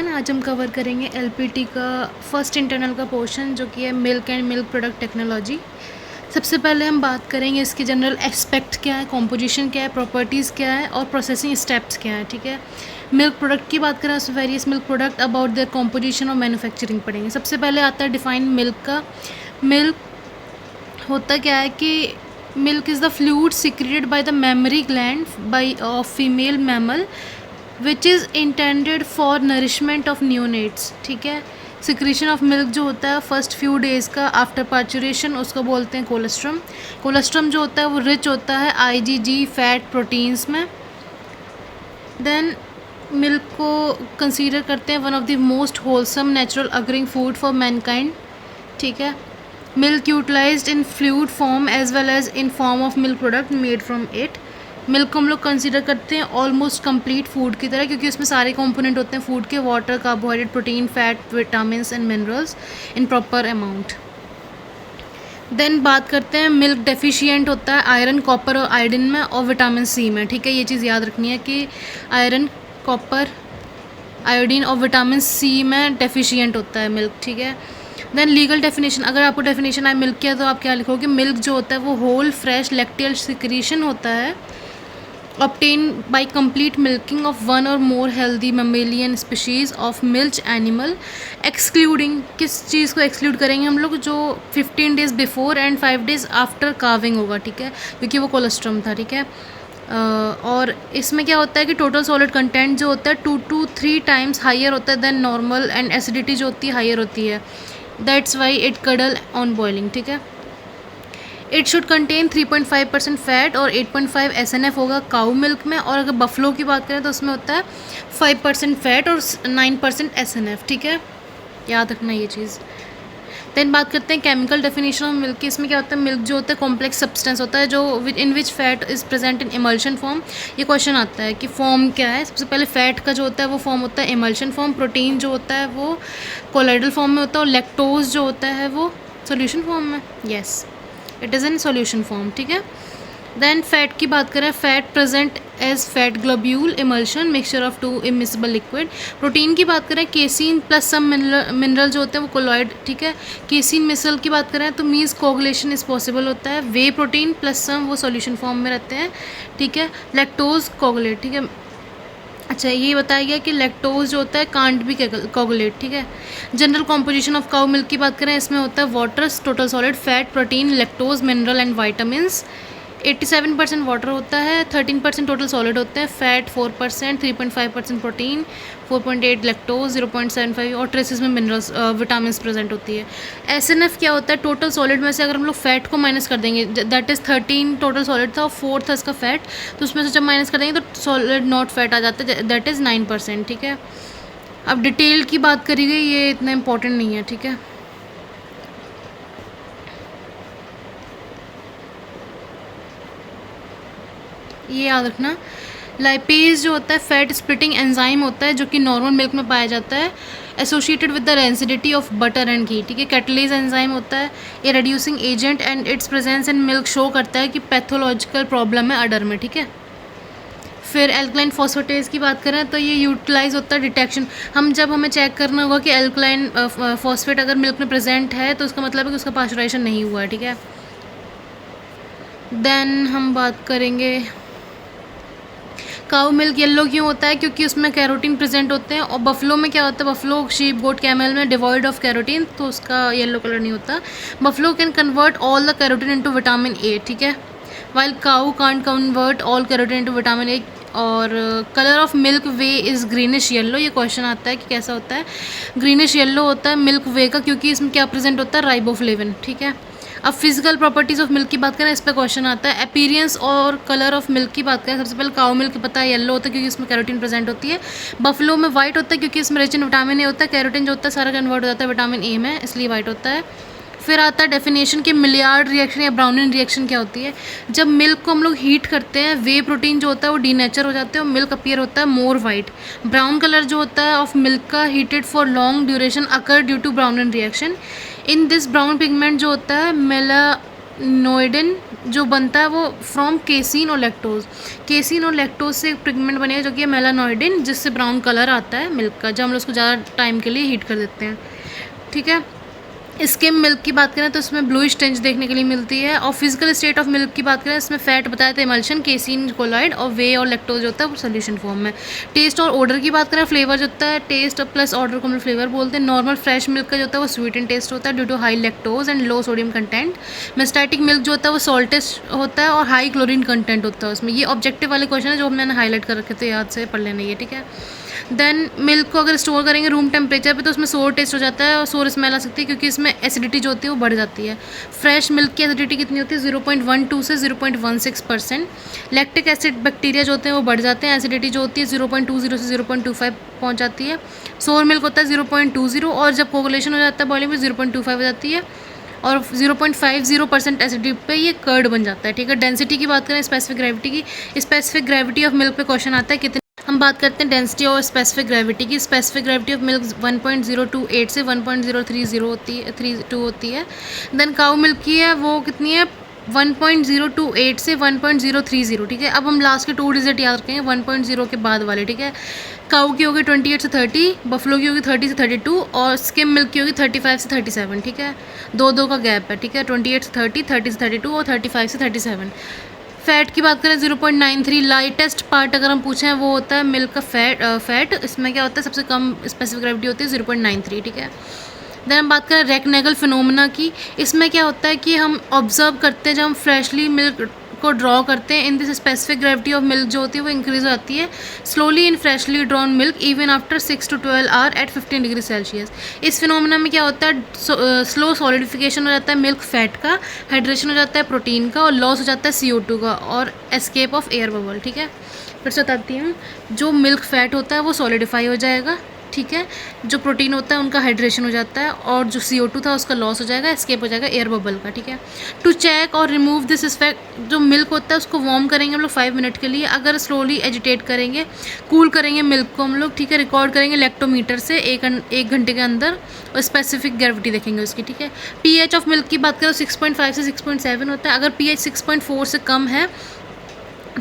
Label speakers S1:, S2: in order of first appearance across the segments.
S1: Everyone, आज हम cover करेंगे एलपीटी का फर्स्ट इंटरनल का पोर्शन जो कि है milk and milk product technology. सबसे पहले हम बात करेंगे इसके जनरल एस्पेक्ट क्या है, कॉम्पोजिशन क्या है, प्रॉपर्टीज़ क्या है और प्रोसेसिंग स्टेप्स क्या है। ठीक है, मिल्क प्रोडक्ट की बात करें तो various milk product about their composition और मैन्युफैक्चरिंग पढ़ेंगे। सबसे पहले आता है डिफाइन मिल्क का। मिल्क होता क्या है कि milk is the fluid secreted by the mammary gland by of female mammal which is intended for nourishment of neonates. ठीक है, सिक्रीशन ऑफ मिल्क जो होता है फर्स्ट फ्यू डेज़ का आफ्टर पार्चुरेशन, उसको बोलते हैं कोलेस्ट्रम। कोलेस्ट्रम जो होता है वो रिच होता है आईजीजी फैट प्रोटीन्स में। देन मिल्क को कंसीडर करते हैं one of the most wholesome natural occurring food for mankind. ठीक है, milk utilized in fluid form as well as in form of milk product made from it. Milk को हम लोग consider करते हैं ऑलमोस्ट कंप्लीट फूड की तरह, क्योंकि उसमें सारे कंपोनेंट होते हैं फूड के, water, carbohydrate, protein, fat, vitamins and minerals in proper amount. Then बात करते हैं मिल्क डेफिशिएंट होता है आयरन, कॉपर और आयोडीन में और विटामिन सी में। ठीक है, ये चीज़ याद रखनी है कि आयरन, कॉपर, आयोडीन और विटामिन सी में डेफिशिएंट होता है मिल्क। ठीक है, देन लीगल डेफिनेशन, अगर आपको डेफिनेशन आए मिल्क किया तो आप क्या लिखोगे? मिल्क जो होता है वो होल फ्रेश लैक्टियल सिक्रीशन होता है obtained by complete milking of one or more healthy mammalian species of milch animal, excluding, किस चीज़ को एक्सक्लूड करेंगे हम लोग? जो 15 days before and 5 days after calving होगा। ठीक है, क्योंकि वो कोलेस्ट्रम था। ठीक है, और इसमें क्या होता है कि टोटल सॉलिड कंटेंट जो होता है 2 to 3 टाइम्स हायर होता है देन नॉर्मल, एंड एसिडिटी जो होती है हायर होती है, that's why it cuddle on boiling. ठीक है, इट शुड कंटेन 3.5% फैट और 8.5 SNF होगा काऊ मिल्क में, और अगर बफलो की बात करें तो उसमें होता है 5% फैट और 9% SNF। ठीक है, याद रखना ये चीज़। देन बात करते हैं केमिकल डेफिनेशन ऑफ मिल्क की। इसमें क्या होता है? मिल्क जो होता है कॉम्प्लेक्स सब्सटेंस होता है जो in which fat is present in emulsion form. ये क्वेश्चन आता है कि फॉर्म क्या है। सबसे पहले फैट का जो होता है वो फॉर्म होता है इमल्शन फॉर्म, प्रोटीन जो होता है वो कोलाइडल फॉर्म में होता है, और लैक्टोज जो होता है वो सोल्यूशन फॉर्म में। Yes, it is in solution form. ठीक है, देन फैट की बात करें, fat present as fat globule emulsion mixture of 2 immiscible liquid. Protein की बात करें, केसिन प्लस सम मिनरल जो होते हैं वो कोलॉइड। ठीक है, केसिन मिसल की बात करें तो मीन्स कोगुलेशन इज पॉसिबल होता है। वे प्रोटीन प्लस सम वो सॉल्यूशन फॉर्म में रहते हैं। ठीक है, लैक्टोज कोगुलेट। ठीक है, अच्छा ये बताया गया कि लैक्टोज जो होता है कांट भी कोगुलेट। ठीक है, general composition of cow milk की बात करें, इसमें होता है water, total solid, fat, protein, lactose, mineral and vitamins. 87% water होता है, 13% टोटल सॉलिड होते हैं, फैट 4%, 3.5% प्रोटीन, 4.8 लैक्टोज, 0.75 और ट्रेसेस में मिनरल्स विटामिन प्रेजेंट होती है। SNF क्या होता है? टोटल सॉलिड में से अगर हम लोग फैट को माइनस कर देंगे, दैट इज़ 13 टोटल सॉलिड था और 4 था इसका फैट, तो उसमें से जब माइनस कर देंगे तो सॉलिड नॉट फैट आ जाता है, दैट इज़ 9%। ठीक है, अब डिटेल की बात करी गई, ये इतना इंपॉर्टेंट नहीं है। ठीक है, ये याद रखना। लाइपेज जो होता है फैट स्प्लिटिंग एंजाइम होता है जो कि नॉर्मल मिल्क में पाया जाता है, associated with the rancidity of butter and ghee. ठीक है, कैटलेज एंजाइम होता है, ये reducing agent, and its presence in milk show करता है कि पैथोलॉजिकल प्रॉब्लम है अडर में। ठीक है, फिर एल्कलाइन फॉस्फेटेज की बात करें तो ये यूटिलाइज होता है डिटेक्शन। जब हमें चेक करना होगा कि एल्कलाइन फॉस्फेट अगर मिल्क में प्रेजेंट है तो उसका मतलब है कि उसका पास्चराइजेशन नहीं हुआ है। ठीक है, देन हम बात करेंगे काऊ मिल्क येलो क्यों होता है? क्योंकि उसमें कैरोटीन प्रेजेंट होते हैं, और बफलो में क्या होता है? बफलो, शीप, गोट, कैमल में डिवॉइड ऑफ कैरोटीन, तो उसका येलो कलर नहीं होता। Buffalo can convert all the carotene into vitamin A. ठीक है, while cow can't convert all carotene into vitamin A. और colour of milk whey is greenish yellow. ये question आता है कि कैसा होता है? ग्रीनिश येलो होता है मिल्क वे का, क्योंकि इसमें क्या प्रेजेंट होता है? राइबोफ्लेविन। ठीक है, अब फिजिकल प्रॉपर्टीज़ ऑफ मिल्क की बात करें, इस पर क्वेश्चन आता है। अपीयरेंस और कलर ऑफ मिल्क की बात करें, सबसे पहले काऊ मिल्क पता है येलो होता है क्योंकि इसमें कैरोटीन प्रेजेंट होती है। बफलो में वाइट होता है क्योंकि इसमें रिच इन विटामिन ए होता है, कैरोटीन जो होता है सारा कन्वर्ट हो जाता है विटामिन ए में, इसलिए वाइट होता है। फिर आता है डेफिनेशन कि मिलियार्ड रिएक्शन या ब्राउनिन रिएक्शन क्या होती है? जब मिल्क को हम लोग हीट करते हैं, वे प्रोटीन जो होता है वो डीनेचर हो जाते हैं और मिल्क अपीयर होता है मोर वाइट। ब्राउन कलर जो होता है ऑफ मिल्क का heated for long duration occur due to browning reaction. In this brown pigment जो होता है नोइडिन जो बनता है वो फ्रॉम केसिन और लैक्टोज। केसिन और लैक्टोज से एक पिगमेंट बनेगा जो कि है मेलानोइडिन, जिससे ब्राउन कलर आता है मिल्क का, जब हम लोग उसको ज़्यादा टाइम के लिए हीट कर देते हैं। ठीक है, स्किम मिल्क की बात करें तो इसमें ब्लूइश टिंज देखने के लिए मिलती है। और फिजिकल स्टेट ऑफ मिल्क की बात करें, इसमें फैट बताया था इमल्शन, केसिन कोलॉइड, और वे और लैक्टोज जो होता है वो सोल्यूशन फॉर्म में। टेस्ट और ऑर्डर की बात करें, फ्लेवर जो होता है टेस्ट प्लस ऑर्डर को हम फ्लेवर बोलते हैं। नॉर्मल फ्रेश मिल्क का जो होता है वो स्वीट एंड टेस्ट होता है due to high lactose and low sodium content. Mastitic milk जो होता है वो सॉल्टेस होता है और हाई क्लोरीन कंटेंट होता है उसमें। ये ऑब्जेक्टिव वाले क्वेश्चन है जो मैंने हाईलाइट कर रखे थे, याद से पढ़ लेना ये। ठीक है, देन मिल्क को अगर स्टोर करेंगे रूम टेम्परेचर पे तो उसमें सोर टेस्ट हो जाता है और सोर स्मेल आ सकती है, क्योंकि इसमें एसिडिटी जो होती है वो बढ़ जाती है। फ्रेश मिल्क की एसिडिटी कितनी होती है? 0.12 से 0.16%। लैक्टिक एसिड बैक्टीरिया जो होते हैं वो बढ़ जाते हैं, एसिडिटी जो होती है 0.20 से 0.25 पहुँच जाती है। सोर मिल्क होता है 0.20 और जब कोगुलेशन हो जाता है बॉइलिंग में 0.25 हो जाती है और 0.50% एसिडिटी पे ये कर्ड बन जाता है। ठीक है, डेंसिटी की बात करें, स्पेसिफिक ग्रेविटी की, स्पेसिफिक ग्रेविटी ऑफ मिल्क पे क्वेश्चन आता है कितने। हम बात करते हैं डेंसिटी और स्पेसिफिक ग्रेविटी की। स्पेसिफिक ग्रेविटी ऑफ मिल्क 1.028 से 1.030 होती है 32 होती है। देन काऊ मिल्क की है वो कितनी है? 1.028 से 1.030। ठीक है, अब हम लास्ट के 2 डिजिट याद रखेंगे 1.0 के बाद वाले। ठीक है, काऊ की होगी 28 से 30, बफलो की होगी 30 से 32 और स्किम मिल्क की होगी 35 से 37। ठीक है, 2 का गैप है। ठीक है, 28 से 30, 30 से 32 और 35 से 37। फैट की बात करें 0.93। लाइटेस्ट पार्ट अगर हम पूछें वो होता है मिल्क का फैट। इसमें क्या होता है? सबसे कम स्पेसिफिक ग्रेविटी होती है 0.93। ठीक है, देन हम बात करें रेक्नेगल फिनोमेना की। इसमें क्या होता है कि हम ऑब्जर्व करते हैं जब हम फ्रेशली मिल्क को ड्रॉ करते हैं, in this specific gravity of milk जो होती है वो इंक्रीज हो जाती है slowly in freshly drawn milk even after 6 to 12 hour at 15 degree Celsius. इस फिनोमेना में क्या होता है? स्लो सॉलिडिफिकेशन हो जाता है मिल्क फैट का, हाइड्रेशन हो जाता है प्रोटीन का और लॉस हो जाता है CO2 का और एस्केप ऑफ एयर बबल। ठीक है, फिर से बताती हूँ, जो मिल्क फैट होता है वो सॉलिडिफाई हो जाएगा। ठीक है, जो प्रोटीन होता है उनका हाइड्रेशन हो जाता है और जो CO2 था उसका लॉस हो जाएगा, एस्केप हो जाएगा एयर बबल का। ठीक है, टू चेक और रिमूव दिस इफेक्ट, जो मिल्क होता है उसको वार्म करेंगे हम लोग 5 मिनट के लिए। अगर स्लोली एजिटेट करेंगे, कूल करेंगे मिल्क को हम लोग। ठीक है, रिकॉर्ड करेंगे लैक्टोमीटर से 1 घंटे के अंदर और स्पेसिफिक ग्रेविटी देखेंगे उसकी। ठीक है, pH ऑफ मिल्क की बात करें 6.5 से 6.7 होता है। अगर pH 6.4 से कम है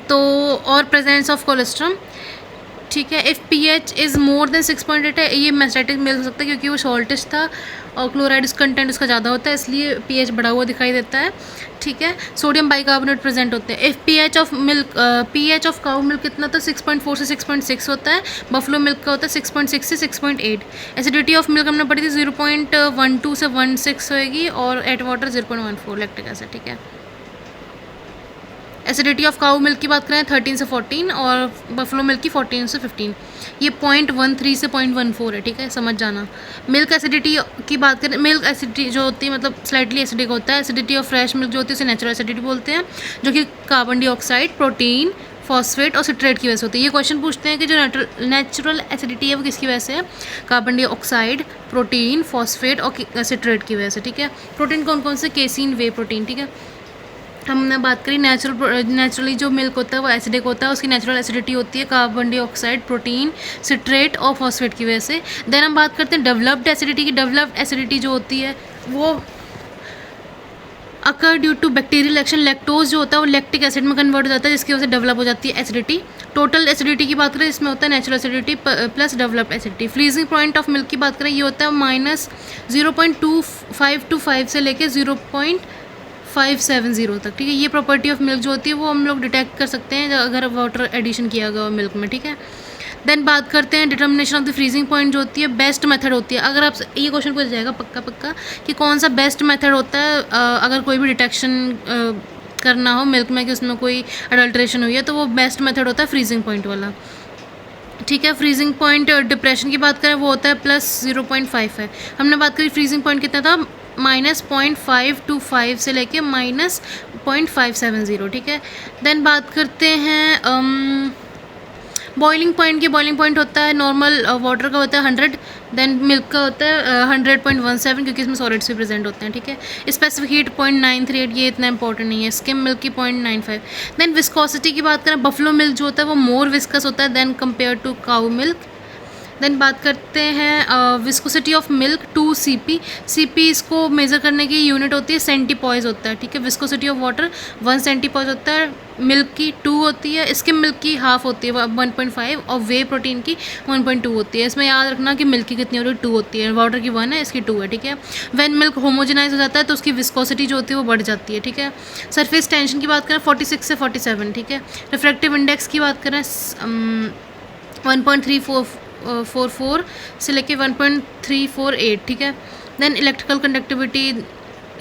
S1: तो, और प्रेजेंस ऑफ कोलेस्ट्रॉल। ठीक है, if pH is more than 6.8 है, ये मेस्टैटिक मिल सकता है क्योंकि वो सॉल्टिश था और क्लोराइड कंटेंट उसका ज़्यादा होता है, इसलिए pH बढ़ा हुआ दिखाई देता है। ठीक है, सोडियम बाइकार्बोनेट प्रेजेंट होते हैं। If pH of milk, pH of cow milk कितना था? 6.4 से 6.6 होता है। बफलो मिल्क का होता है 6.6 से 6.8। एसिडिटी ऑफ मिल्क हमने पढ़ी थी 0.12 से 16 होएगी और एट वाटर 0.14 लैक्टिक एसिड। ठीक है, एसिडिटी ऑफ काऊ मिल्क की बात करें 13 से 14 और बफलो मिल्क की 14 से 15। ये 0.13 से 0.14 है। ठीक है, समझ जाना। मिल्क एसिडिटी की बात करें, मिल्क एसिडिटी जो होती है मतलब स्लाइटली एसिडिक होता है। एसिडिटी ऑफ फ्रेश मिल्क जो होती है उसे नेचुरल एसिडिटी बोलते हैं, जो कि कार्बन डाइऑक्साइड, प्रोटीन, फॉस्फेट और सिट्रेट की वजह से होती है। ये क्वेश्चन पूछते हैं कि जो नेचुरल एसिडिटी है वो किसकी वजह से है? कार्बन डाइऑक्साइड, प्रोटीन, फॉस्फेट और सिट्रेट की वजह से। ठीक है, प्रोटीन कौन कौन से? केसिन, वे प्रोटीन। ठीक है, हमने बात करी नेचुरली जो मिल्क होता है वो एसिडिक होता है, उसकी नेचुरल एसिडिटी होती है कार्बन डाइऑक्साइड, प्रोटीन, सिट्रेट और फॉस्फेट की वजह से। देन हम बात करते हैं डेवलप्ड एसिडिटी की। डेवलप्ड एसिडिटी जो होती है वो occur due to bacterial action. Lactose जो होता है वो लैक्टिक एसिड में कन्वर्ट हो जाता है, जिसकी वजह से डेवलप हो जाती है एसिडिटी। टोटल एसिडिटी की बात करें, इसमें होता है natural acidity plus developed acidity. Freezing point of milk की बात करें, ये होता है -0.25 से लेकर 0.570 तक। ठीक है, ये प्रॉपर्टी ऑफ मिल्क जो होती है वो हम लोग डिटेक्ट कर सकते हैं अगर वाटर एडिशन किया गया हो मिल्क में। ठीक है, देन बात करते हैं determination of the freezing point जो होती है बेस्ट मेथड होती है। अगर आप ये क्वेश्चन पूछ जाएगा पक्का कि कौन सा बेस्ट मेथड होता है अगर कोई भी डिटेक्शन करना हो मिल्क में कि उसमें कोई अडल्ट्रेशन हुई है, तो वो बेस्ट मेथड होता है फ्रीजिंग पॉइंट वाला। ठीक है, फ्रीजिंग पॉइंट डिप्रेशन की बात करें वो होता है +0.5 है। हमने बात करी फ्रीजिंग पॉइंट कितना था? -0.525 से लेके -0.570। ठीक है, देन बात करते हैं बॉइलिंग पॉइंट की। बॉइलिंग पॉइंट होता है नॉर्मल वाटर का होता है 100, देन मिल्क का होता है 100.17 क्योंकि इसमें सॉलिड्स भी प्रेजेंट होते हैं। ठीक है, स्पेसिफिक हीट 0.938, ये इतना इंपॉर्टेंट नहीं है। स्किम मिल्क की 0.95। देन विस्कोसिटी की बात करें, बफलो मिल्क जो होता है वो मोर विस्कस होता है then compare to cow milk. Then बात करते हैं viscosity of milk 2 cp। cp इसको मेज़र करने की यूनिट होती है, सेंटीपॉइज होता है, ठीक है। विस्कोसिटी ऑफ वाटर 1 सेंटीपॉइज होता है, मिल्क की 2 होती है, स्किम मिल्क की हाफ होती है 1.5 और वे प्रोटीन की 1.2 होती है। इसमें याद रखना कि मिल्क की कितनी हो रही है, 2 होती है, वाटर की 1 है, इसकी 2 है, ठीक है। व्हेन मिल्क होमोजेनाइज हो जाता है तो उसकी विस्कोसिटी जो होती है वो बढ़ जाती है, ठीक है। सरफेस टेंशन की बात करें 46 से 47, ठीक है। रिफ्रैक्टिव इंडेक्स की बात करें 1.344 से लेके 1.348, ठीक है। देन इलेक्ट्रिकल कंडक्टिविटी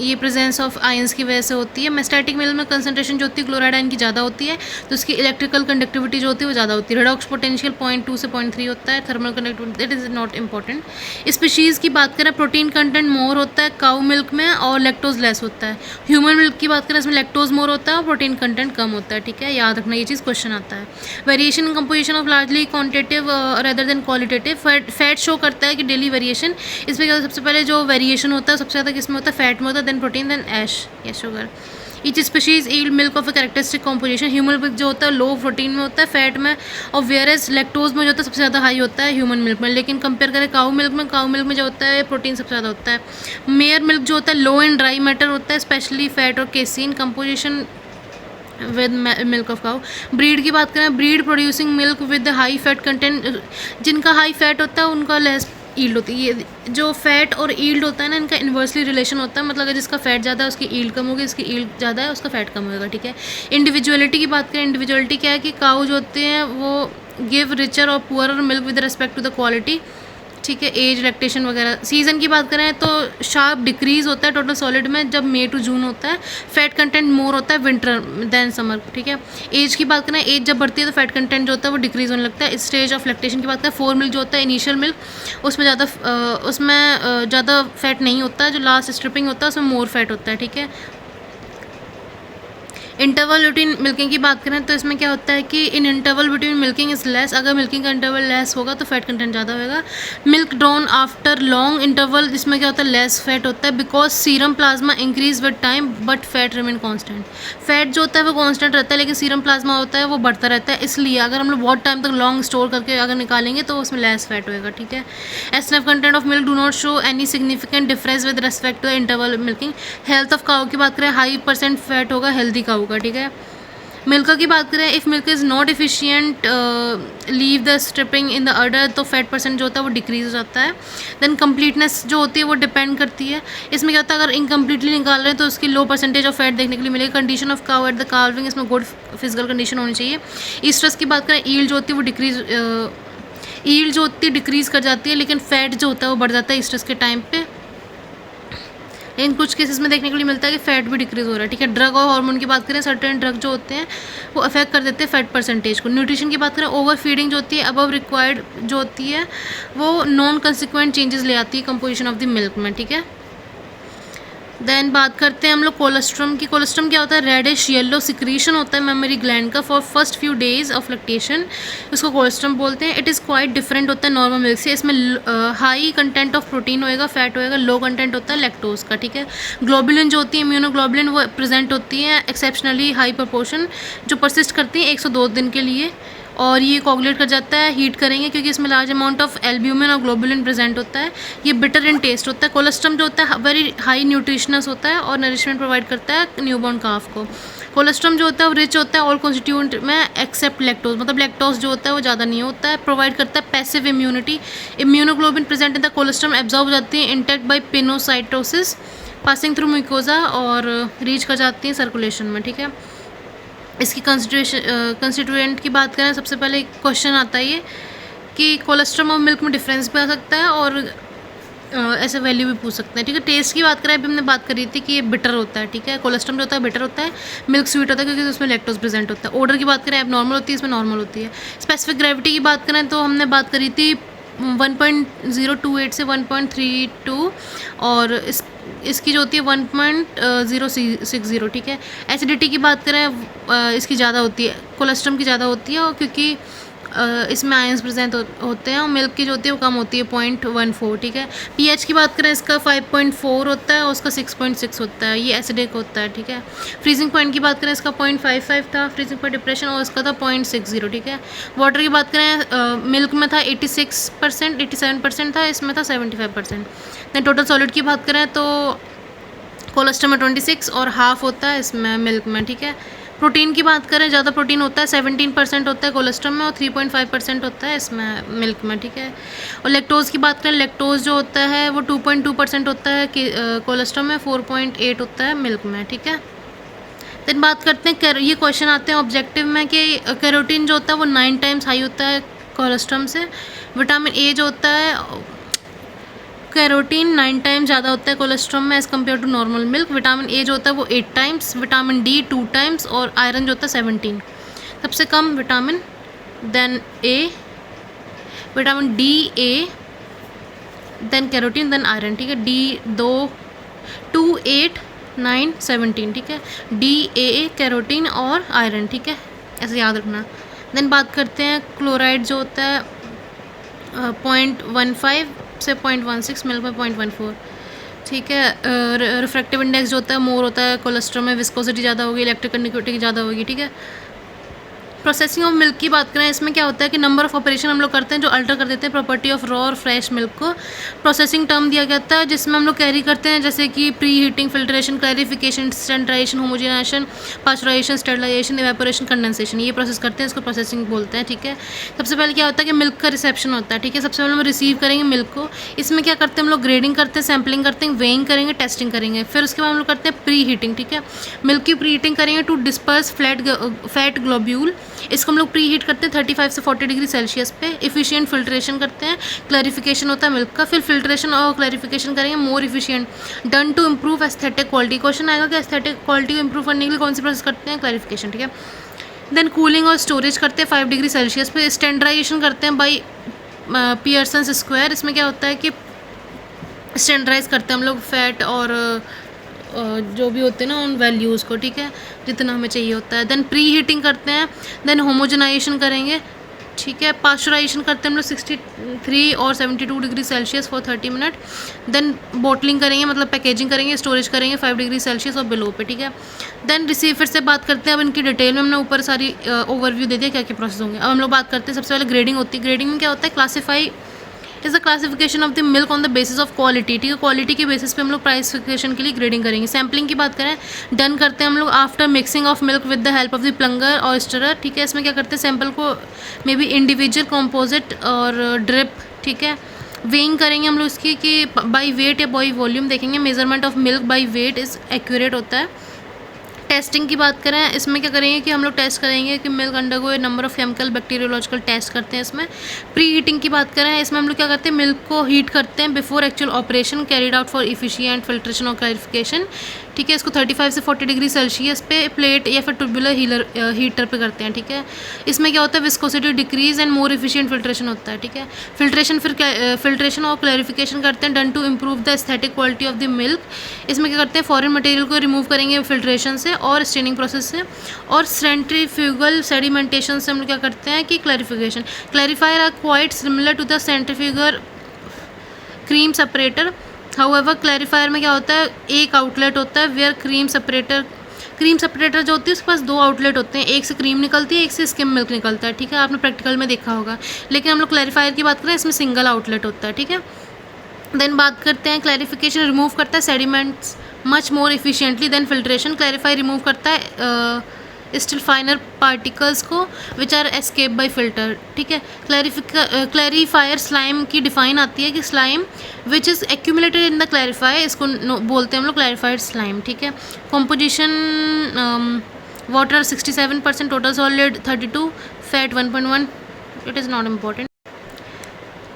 S1: ये प्रेजेंस ऑफ आयंस की वजह से होती है। मेस्टैटिक मिल्क में कंसंट्रेशन जो होती है क्लोराइड आयन की ज़्यादा होती है तो उसकी इलेक्ट्रिकल कंडक्टिविटी जो होती है वो ज़्यादा होती है। रिडॉक्स पोटेंशियल 0.2 से 0.3 होता है। Thermal conductivity that is not important. Species की बात करें प्रोटीन कंटेंट मोर होता है काउ मिल्क में और लैक्टोज लेस होता है। ह्यूमन मिल्क की बात करें इसमें लैक्टोज मोर होता है और प्रोटीन कंटेंट कम होता है, ठीक है। याद रखना ये चीज़ क्वेश्चन आता है। Variation in composition of largely quantitative rather than qualitative. Fat show करता है कि डेली वेरिएशन। इसमें क्या सबसे पहले जो वेरिएशन होता है सबसे ज़्यादा किसमें होता है, फैट में होता है, देन प्रोटीन, देन या sugar. Each species yield milk of a characteristic composition. Human milk जो होता है लो प्रोटीन में होता है, फैट में, और वेयरएज लैक्टोज में जो होता है सबसे ज़्यादा हाई होता है ह्यूमन मिल्क में। लेकिन कंपेयर करें काउ मिल्क में जो होता है प्रोटीन सबसे ज़्यादा होता है। मेयर मिल्क जो होता है लो इन ड्राई मैटर होता है, स्पेशली फैट और casein composition with milk of cow. Breed की बात करें breed producing milk with high fat content. जिनका हाई फैट होता है उनका लेस ईल्ड होती है। ये जो फैट और ईल्ड होता है ना इनका इन्वर्सली रिलेशन होता है, मतलब अगर जिसका फैट ज़्यादा है उसकी ईल्ड कम होगी, इसकी ईल्ड ज़्यादा है उसका फैट कम होगा, ठीक है। इंडिविजुअलिटी की बात करें, इंडिविजुअलिटी क्या है कि काउ जो होते हैं वो गिव रिचर और poorer milk with respect to the quality, ठीक है, एज, लैक्टेशन वगैरह। सीज़न की बात करें तो शार्प डिक्रीज़ होता है टोटल सॉलिड में जब मई टू जून होता है। फैट कंटेंट मोर होता है विंटर देन समर, ठीक है। एज की बात करें एज जब बढ़ती है तो फैट कंटेंट जो होता है वो डिक्रीज़ होने लगता है। स्टेज ऑफ लैक्टेशन की बात करें फोर मिल्क जो होता है इनिशियल मिल्क उसमें ज़्यादा फैट नहीं होता है, जो लास्ट स्ट्रिपिंग होता है उसमें मोर फैट होता है, ठीक है। इंटरवल बिटवीन मिल्किंग की बात करें तो इसमें क्या होता है कि इन interval between milking is less. अगर मिल्किंग का इंटरवल लेस होगा तो फैट कंटेंट ज़्यादा होगा। Milk drawn after long interval, इसमें क्या होता है लेस फैट होता है because serum plasma increase with time but fat remain constant. Fat जो होता है वो कांस्टेंट रहता है लेकिन सीरम प्लाज्मा होता है वो बढ़ता रहता है, इसलिए अगर हम लोग बहुत टाइम तक लॉन्ग स्टोर करके अगर निकालेंगे तो उसमें लेस फैट होएगा, ठीक है। SNF content of milk do not show any significant difference with respect to interval milking. Health of cow की बात करें हाई % फैट होगा हेल्दी काऊ का, ठीक है। मिल्क की बात करें if milk is not efficient leave the stripping in the udder तो फैट % जो होता है वो डिक्रीज हो जाता है। देन कंप्लीटनेस जो होती है वो डिपेंड करती है। इसमें क्या होता है अगर इनकम्प्लीटली निकाल रहे हैं तो उसकी लो % ऑफ फैट देखने के लिए मिलेगी। Condition of cow at the calving, इसमें गुड फिजिकल कंडीशन होनी चाहिए। ईस्ट्रस की बात करें ईल्ड जो होती है वो ईल्ड जो होती है डिक्रीज़ कर जाती है लेकिन फैट जो होता है वो बढ़ जाता है ईस्ट्रस के टाइम पे। इन कुछ केसेस में देखने के लिए मिलता है कि फैट भी डिक्रीज़ हो रहा है, ठीक है। ड्रग और हार्मोन की बात करें सर्टेन ड्रग जो होते हैं वो अफेक्ट कर देते हैं फैट % को। न्यूट्रिशन की बात करें ओवर फीडिंग जो होती है अबव रिक्वायर्ड जो होती है वो नॉन कंसिक्वेंट चेंजेस ले आती है कंपोजिशन ऑफ द मिल्क में, ठीक है। देन बात करते हैं हम लोग कोलेस्ट्रम की। कोलेस्ट्रम क्या होता है रेडिश येलो सिक्रीशन होता है मेमोरी ग्लैंड का for first few days of lactation, इसको कोलेस्ट्रम बोलते हैं। इट इज़ क्वाइट डिफरेंट होता है नॉर्मल मिल्क से। इसमें हाई कंटेंट ऑफ प्रोटीन होएगा, फैट होएगा, लो कंटेंट होता है लैक्टोज का, ठीक है। ग्लोबुलिन जो होती है इम्यूनोग्लोबुलिन वो प्रेजेंट होती है एक्सेप्शनली हाई प्रपोर्शन जो परसिस्ट करती है 102 दिन के लिए और ये कोगुलेट कर जाता है हीट करेंगे क्योंकि इसमें लार्ज अमाउंट ऑफ एल्ब्यूमिन और ग्लोबुलिन प्रेजेंट होता है। ये बिटर इन टेस्ट होता है। कोलेस्ट्रम जो होता है वेरी हाई न्यूट्रिशनस होता है और नरिशमेंट प्रोवाइड करता है न्यूबॉर्न काफ को। कोलेस्ट्रम जो होता है वो रिच होता है ऑल कॉन्स्टिट्यूएंट में एक्सेप्ट लैक्टोज, मतलब लैक्टोज जो होता है वो ज़्यादा नहीं होता है। प्रोवाइड करता है passive immunity. Immunoglobulin present in the colostrum absorb हो जाती है intact by pinocytosis passing through mucosa और रीच कर जाती हैं सर्कुलेशन में, ठीक है। इसकी कंस्टिट्यूएंट की बात करें सबसे पहले क्वेश्चन आता है ये कि कोलेस्ट्रम और मिल्क में डिफरेंस भी आ सकता है और ऐसे वैल्यू भी पूछ सकते हैं, ठीक है। टेस्ट की बात करें अभी हमने बात करी थी कि ये बिटर होता है, ठीक है। कोलेस्ट्रम जो होता है बिटर होता है, मिल्क स्वीट होता है क्योंकि उसमें लैक्टोज प्रेजेंट होता है। ऑर्डर की बात करें एबनॉर्मल होती है, इसमें नॉर्मल होती है। स्पेसिफिक ग्रेविटी की बात करें तो हमने बात करी थी 1.028 से 1.32 और इसकी जो होती है 1.060, ठीक है। एसिडिटी की बात करें इसकी ज़्यादा होती है, कोलेस्ट्रम की ज़्यादा होती है और क्योंकि इसमें आयंस प्रेजेंट होते हैं और मिल्क की जो होती है वो कम होती है 0.14, ठीक है। पीएच की बात करें इसका 5.4 होता है और उसका 6.6 होता है, ये एसिडिक होता है, ठीक है। फ्रीजिंग पॉइंट की बात करें इसका 0.55 था फ्रीजिंग पॉइंट डिप्रेशन और इसका था 0.60, ठीक है। वाटर की बात करें मिल्क में था 86%, 87% था, इसमें था 75%। देन टोटल सॉलिड की बात करें तो कोलेस्ट्रॉल में 26 और हाफ होता है इसमें मिल्क में, ठीक है। प्रोटीन की बात करें ज़्यादा प्रोटीन होता है 17% होता है कोलेस्ट्रॉल में और 3.5% होता है इसमें मिल्क में, ठीक है। और लैक्टोज़ की बात करें लैक्टोज़ जो होता है वो 2.2% होता है कोलेस्ट्रॉल में, 4.8 होता है मिल्क में, ठीक है। देन बात करते हैं ये क्वेश्चन आते हैं ऑब्जेक्टिव में कि कैरोटीन जो होता है वो 9 टाइम्स हाई होता है कोलेस्ट्रॉल से। विटामिन ए जो होता है कैरोटीन 9 टाइम्स ज़्यादा होता है कोलेस्ट्रॉल में as compare to normal milk. Vitamin A जो होता है वो 8 टाइम्स, विटामिन डी 2 टाइम्स और आयरन जो होता है 17। सबसे कम vitamin, then A, vitamin D A, then carotene, then iron, ठीक है। डी 2 8 9 17, ठीक है। डी ए कैरोटीन और आयरन, ठीक है, ऐसे याद रखना। देन बात करते हैं क्लोराइड जो होता है 0.15 से 0.16, मिल्क में 0.14, ठीक है। रिफ्रैक्टिव इंडेक्स जो होता है मोर होता है कोलेस्ट्रॉल में, विस्कोसिटी ज़्यादा होगी, इलेक्ट्रिक कंडक्टिविटी ज़्यादा होगी, ठीक है। प्रोसेसिंग ऑफ मिल्क की बात करें इसमें क्या होता है कि नंबर ऑफ ऑपरेशन हम लोग करते हैं जो अल्टर कर देते हैं प्रॉपर्टी ऑफ रॉ और फ्रेश मिल्क को। प्रोसेसिंग टर्म दिया गया था जिसमें हम लोग कैरी करते हैं जैसे कि pre heating, filtration, clarification, standardisation, homogenisation, pasteurisation, sterilisation, evaporation, condensation, ये प्रोसेस करते हैं, इसको प्रोसेसिंग बोलते हैं, ठीक है। सबसे पहले क्या होता है कि मिल्क का रिसेप्शन होता है, ठीक है। सबसे पहले हम रिसीव करेंगे मिल्क को, इसमें क्या करते हैं हम लोग ग्रेडिंग करते हैं, सैम्पलिंग करते हैं, वेइंग करेंगे, टेस्टिंग करेंगे। फिर उसके बाद हम लोग करते हैं प्री हीटिंग, ठीक है। मिल्क की प्री हीटिंग करेंगे टू डिस्पर्स फैट ग्लोब्यूल, इसको हम लोग प्री हीट करते हैं 35 से 40 डिग्री सेल्सियस पे। इफिशिएंट फिल्ट्रेशन करते हैं, क्लैरिफिकेशन होता है मिल्क का। फिर फिल्ट्रेशन और क्लैरिफिकेशन करेंगे more efficient, done to improve aesthetic quality. Question आएगा कि एस्थेटिक क्वालिटी को इम्प्रूव करने के लिए कौन सी प्रोसेस करते हैं, क्लैरिफिकेशन, ठीक है। देन कूलिंग और स्टोरेज करते हैं 5 डिग्री सेल्सियस पे। स्टैंडर्डाइजेशन करते हैं बाई पियर्सन स्क्वायर, इसमें क्या होता है कि स्टैंडर्डाइज करते हैं हम लोग फैट और जो भी होते हैं ना उन वैल्यूज़ को, ठीक है, जितना हमें चाहिए होता है। देन प्री हीटिंग करते हैं, देन होमोजेनाइजेशन करेंगे, ठीक है। पास्चुराइजेशन करते हैं हम लोग 63 और 72 degree Celsius for 30 minute. Then bottling करेंगे, मतलब पैकेजिंग करेंगे, स्टोरेज करेंगे 5 डिग्री सेल्सियस और बिलो पे, ठीक है। देन रिसीव फिर से बात करते हैं अब इनकी डिटेल में, हमने ऊपर सारी ओवरव्यू दे दिया क्या क्या प्रोसेस होंगे। अब हम लोग बात करते हैं सबसे पहले ग्रेडिंग होती है। ग्रेडिंग में क्या होता है, classify is the classification of the milk on the basis of quality, ठीक है। क्वालिटी के बेसिस पे हम लोग प्राइसिफिकेशन के लिए ग्रेडिंग करेंगे। सैम्पलिंग की बात करें डन करते हैं हम लोग after mixing of milk with the help of the plunger और स्टरर, ठीक है। इसमें क्या करते हैं सैंपल को मे बी इंडिविजुअल, कॉम्पोजिट और ड्रिप, ठीक है। वेइंग करेंगे हम लोग इसकी कि बाई वेट या बाई वॉल्यूम देखेंगे। Measurement of milk by wait is accurate होता है। टेस्टिंग की बात करें इसमें क्या करेंगे कि हम लोग टेस्ट करेंगे कि milk undergo a number of chemical bacteriological test करते हैं इसमें। प्री हीटिंग की बात करें इसमें हम लोग क्या करते हैं मिल्क को हीट करते हैं before actual operation carried out for efficient filtration और क्लैरिफिकेशन, ठीक है। इसको 35 से 40 डिग्री सेल्सियस पे प्लेट या फिर ट्यूबुलर हीटर पे करते हैं, ठीक है। इसमें क्या होता है viscosity decrease and more efficient filtration होता है, ठीक है। फिल्ट्रेशन फिर फिल्ट्रेशन और क्लैरिफिकेशन करते हैं done to improve the aesthetic quality of the milk. इसमें क्या करते हैं फॉरेन मटेरियल को रिमूव करेंगे फिल्ट्रेशन से और स्टेनिंग प्रोसेस से, और सेंट्रीफ्यूगल सेडिमेंटेशन से हम लोग क्या करते हैं कि clarification. Clarifier are quite similar to the centrifugal cream separator. However clarifier में क्या होता है एक आउटलेट होता है वेयर क्रीम सेपरेटर जो होती है उसके पास 2 आउटलेट होते हैं, एक से क्रीम निकलती है, एक से स्किम मिल्क निकलता है, ठीक है। आपने प्रैक्टिकल में देखा होगा। लेकिन हम लोग क्लैरिफायर की बात करें इसमें सिंगल आउटलेट होता है, ठीक है। देन बात करते हैं क्लैरिफिकेशन रिमूव करता है sediments much more efficiently than filtration. Clarify remove करता है स्टिल फाइनर पार्टिकल्स को which are escape by filter, ठीक है। क्लैरिफायर स्लाइम की डिफाइन आती है कि slime which is accumulated in the clarifier, इसको बोलते हैं हम लोग क्लैरिफाइड स्लाइम, ठीक है। Composition water 67%, total solid 32, fat 1.1, it is not important.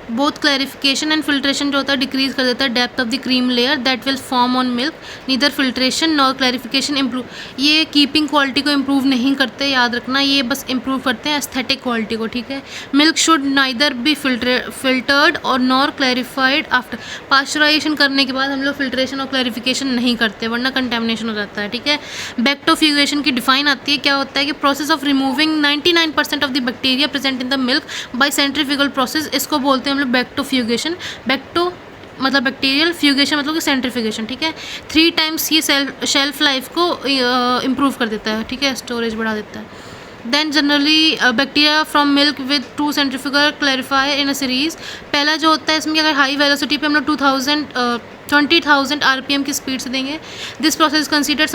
S1: Both clarification and filtration जो होता है डिक्रीज कर देता है depth of the cream layer that will form on milk, neither filtration nor clarification improve. ये keeping quality को improve नहीं करते, याद रखना, ये बस इम्प्रूव करते हैं एस्थेटिक क्वालिटी को, ठीक है। Milk should neither be filtered और नॉर क्लैरिफाइड आफ्टर। पास्चराइजेशन करने के बाद हम लोग फिल्ट्रेशन और क्लैरिफिकेशन नहीं करते वरना कंटेमिनेशन हो जाता है, ठीक है। बैक्टोफ्यूगेशन की डिफाइन आती है, क्या होता है कि process of removing 99% of the bacteria present in the milk bye centrifugal process, इसको बोलते हैं हम लोग बैक्टोफ्यूगेशन। बैक्टो मतलब बैक्टीरियल, फ्यूगेशन मतलब कि सेंट्रीफ्यूगेशन, ठीक है। 3 टाइम्स ये शेल्फ लाइफ को इम्प्रूव कर देता है, ठीक है, स्टोरेज बढ़ा देता है। Then generally bacteria from milk with 2 centrifugal clarifier in a series. पहला जो होता है इसमें अगर हाई वेलोसिटी पे हम लोग 20,000 RPM की स्पीड से देंगे। दिस प्रोसेस कंसिडर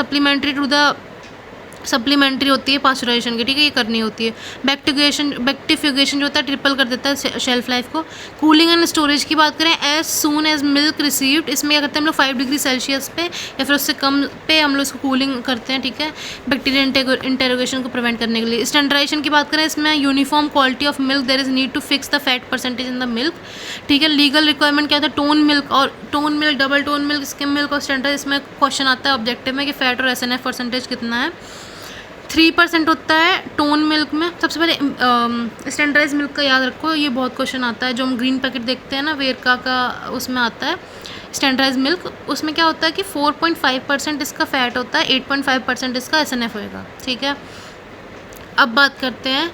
S1: सप्लीमेंट्री होती है पास्चराइजेशन की, ठीक है, ये करनी होती है। बैक्टीफ्यूगेशन जो होता है ट्रिपल कर देता है शेल्फ लाइफ को। कूलिंग एंड स्टोरेज की बात करें, as soon as milk received, इसमें क्या करते हैं हम लोग 5 डिग्री सेल्सियस पे या फिर उससे कम पे हम लोग इसको कूलिंग करते हैं, ठीक है, बैक्टीरिया इंटेरोगेशन को प्रिवेंट करने के लिए। स्टैंडर्डाइजेशन की बात करें, इसमें uniform quality of milk, there is need to fix the fat percentage in the milk, ठीक है। लीगल रिक्वायरमेंट क्या होता है, tone milk, double tone milk, skim milk और स्टैंडर्ड, इसमें क्वेश्चन आता है ऑब्जेक्टिव में कि फैट और SNF परसेंटेज कितना है। 3% होता है टोन मिल्क में। सबसे पहले स्टैंडर्डाइज मिल्क का याद रखो, ये बहुत क्वेश्चन आता है, जो हम ग्रीन पैकेट देखते हैं ना वेरका का, उसमें आता है स्टैंडर्डाइज मिल्क। उसमें क्या होता है कि 4.5% इसका फैट होता है, 8.5% इसका SNF होएगा, ठीक है। अब बात करते हैं,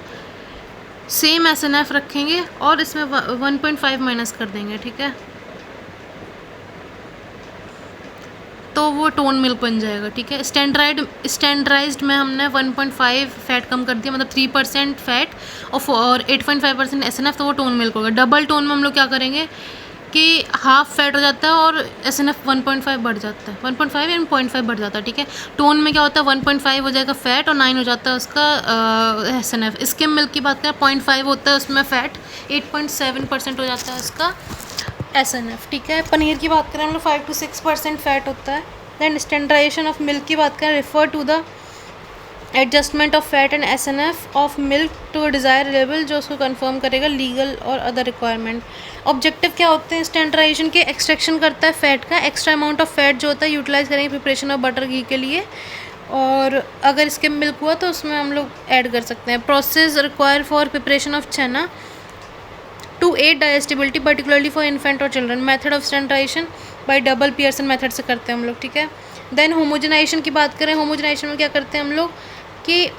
S1: सेम SNF रखेंगे और इसमें 1.5 माइनस कर देंगे, ठीक है, तो वो टोन मिल्क बन जाएगा, ठीक है। स्टैंडर्डाइज्ड में हमने 1.5 फैट कम कर दिया, मतलब 3% फैट और 8.5% SNF, तो वो टोन मिल्क होगा। डबल टोन में हम लोग क्या करेंगे कि हाफ फैट हो जाता है और SNF 1.5 बढ़ जाता है, 1.5 या 0.5 बढ़ जाता है, ठीक है। टोन में क्या होता है 1.5 हो जाएगा फैट और 9 हो जाता है उसका SNF। स्किम मिल्क की बात करें 0.5 होता है उसमें फैट, 8.7% हो जाता है उसका SNF, ठीक है। पनीर की बात करें हम लोग 5 to 6% फैट होता है। दैन स्टैंडर्डाइजेशन ऑफ मिल्क की बात करें, refer to the adjustment of fat and SNF of milk to desire level, जो उसको कंफर्म करेगा लीगल और अदर रिक्वायरमेंट। ऑब्जेक्टिव क्या होते हैं स्टैंडर्डाइजेशन के, एक्सट्रैक्शन करता है फैट का, एक्स्ट्रा अमाउंट ऑफ फैट जो होता है यूटिलाइज करेंगे प्रिपरेशन ऑफ बटर घी के लिए, और अगर स्किम मिल्क हुआ तो उसमें हम लोग ऐड कर सकते हैं। Process require for preparation of chana to aid digestibility particularly for infant और children. Method of standardization by double Pearson method से करते हैं हम लोग, ठीक है। देन होमोजेनाइजेशन की बात करें, होमोजेनाइजेशन में क्या करते हैं हम लोग कि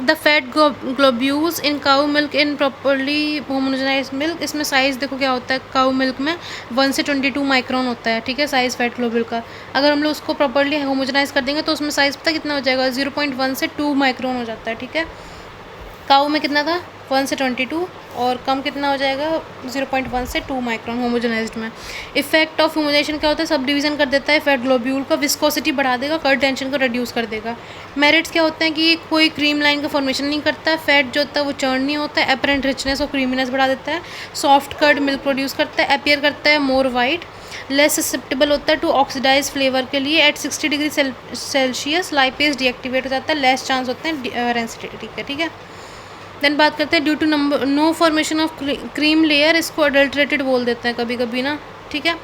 S1: the fat globules in cow milk in properly homogenise milk, इसमें साइज़ देखो क्या होता है, काऊ मिल्क में 1 से 22 माइक्रोन होता है, ठीक है, साइज़ फैट ग्लोब्यूल का। अगर हम लोग उसको प्रॉपरली होमोजेनाइज कर देंगे तो उसमें साइज़ पता कितना हो जाएगा, 0.1 से 2 माइक्रोन हो जाता है, ठीक है। काऊ में कितना था 1 से 22 और कम कितना हो जाएगा 0.1 से 2 माइक्रोन होमोजेनाइज्ड में। इफेक्ट ऑफ होमोजेनाइजेशन क्या होता है, सब डिवीज़न कर देता है फैट ग्लोब्यूल का, विस्कोसिटी बढ़ा देगा, कर्ड टेंशन को रिड्यूस कर देगा। मेरिट्स क्या होते हैं कि कोई क्रीम लाइन का फॉर्मेशन नहीं करता है, फैट जो होता है वो चर्न नहीं होता है, अपरेंट रिचनेस और क्रीमीनेस बढ़ा देता है, सॉफ्ट कर्ड मिल्क प्रोड्यूस करता है, अपीयर करता है मोर वाइट, लेस ससेप्टेबल होता है टू ऑक्सीडाइज फ्लेवर के लिए, at 60 degree Celsius lipase deactivate हो जाता है, लेस चांस होते हैं रेंसिटी, ठीक है। देन बात करते हैं due to no formation of cream layer, इसको अडल्ट्रेटेड बोल देते हैं कभी कभी ना, ठीक है।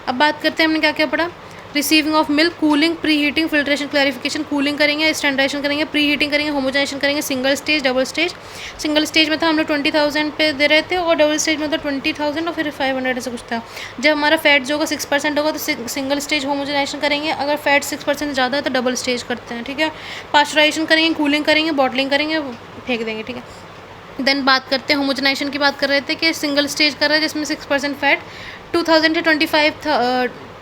S1: अब बात करते हैं हमने क्या क्या पढ़ा, receiving of milk, cooling, pre heating, filtration, clarification. Cooling करेंगे, स्टैंडर्डाइजेशन करेंगे, प्री हीटिंग करेंगे, होमोजेनाइजेशन करेंगे, single stage, double stage. Single stage में था हम लोग 20,000 पे दे रहे थे और डबल स्टेज में था 20,000 और फिर 500 ऐसा कुछ था। जब हमारा फैट जो होगा 6% होगा तो सिंगल स्टेज होमोजेनाइजेशन करेंगे, अगर फैट 6% ज़्यादा है तो डबल स्टेज करते हैं, ठीक है। पास्चराइजेशन करेंगे, कूलिंग करेंगे, बॉटलिंग करेंगे, फेंक देंगे, ठीक है। देन बात करते हैं होमोजेनाइजेशन की बात कर रहे थे कि सिंगल स्टेज कर रहा है जिसमें 6% फैट 2000 से